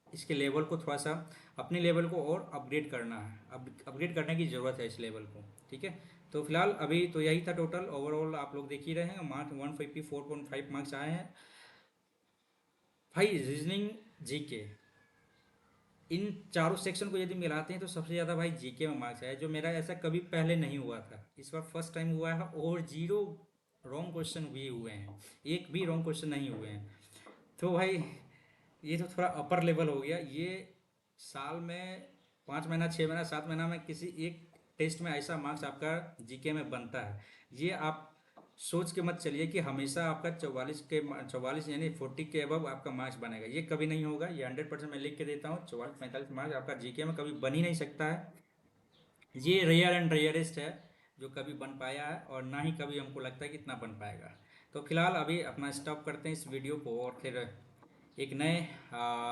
इसके लेवल को थोड़ा सा, अपने लेवल को और अपग्रेड करना है। अब अपग्रेड करने की ज़रूरत है इस लेवल को, ठीक है। तो फिलहाल अभी तो यही था टोटल ओवरऑल, आप लोग देख ही रहे हैं मार्क्स 154.5 मार्क्स आए हैं भाई। रीजनिंग, जीके, इन चारों सेक्शन को यदि मिलाते हैं तो सबसे ज़्यादा भाई जीके में मार्क्स आया, जो मेरा ऐसा कभी पहले नहीं हुआ था। इस बार फर्स्ट टाइम हुआ है, और 0 रॉन्ग क्वेश्चन भी हुए हैं, एक भी रॉन्ग क्वेश्चन नहीं हुए हैं। तो भाई ये तो थोड़ा अपर लेवल हो गया। ये साल में 5 महीना, 6 महीना, 7 महीना में किसी एक टेस्ट में ऐसा मार्क्स आपका जीके में बनता है। ये आप सोच के मत चलिए कि हमेशा आपका 44 यानी 40 के अबव आपका मार्क्स बनेगा, ये कभी नहीं होगा। ये 100% मैं लिख के देता हूँ, 44-45 मार्क्स आपका जीके में कभी बन ही नहीं सकता है। ये रेयर एंड रेयरेस्ट है जो कभी बन पाया है, और ना ही कभी हमको लगता है कि इतना बन पाएगा। तो फिलहाल अभी अपना स्टॉप करते हैं इस वीडियो को, और फिर एक नए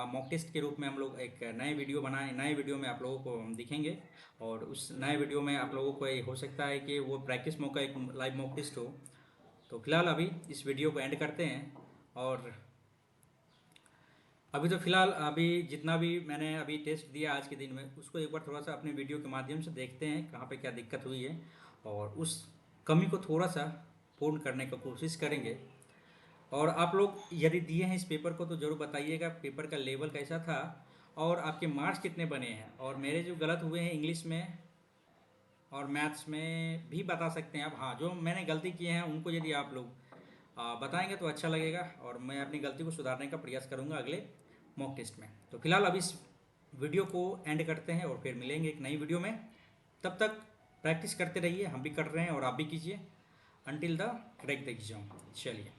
मॉक टेस्ट के रूप में हम लोग एक नए वीडियो बनाए, नए वीडियो में आप लोगों को हम दिखेंगे। और उस नए वीडियो में आप लोगों को ये हो सकता है कि वो प्रैक्टिस मौका एक लाइव मॉक टेस्ट हो। तो फिलहाल अभी इस वीडियो को एंड करते हैं। और अभी तो फिलहाल अभी जितना भी मैंने अभी टेस्ट दिया आज के दिन में, उसको एक बार थोड़ा सा अपने वीडियो के माध्यम से देखते हैं कहाँ पे क्या दिक्कत हुई है, और उस कमी को थोड़ा सा पूर्ण करने का कोशिश करेंगे। और आप लोग यदि दिए हैं इस पेपर को तो ज़रूर बताइएगा पेपर का लेवल कैसा था, और आपके मार्क्स कितने बने हैं। और मेरे जो गलत हुए हैं इंग्लिश में और मैथ्स में भी बता सकते हैं आप। हाँ, जो मैंने गलती किए हैं उनको यदि आप लोग बताएंगे तो अच्छा लगेगा, और मैं अपनी गलती को सुधारने का प्रयास करूंगा अगले मॉक टेस्ट में। तो फिलहाल अब इस वीडियो को एंड करते हैं, और फिर मिलेंगे एक नई वीडियो में। तब तक प्रैक्टिस करते रहिए, हम भी कर रहे हैं और आप भी कीजिए। Until the crack the exam. चलिए।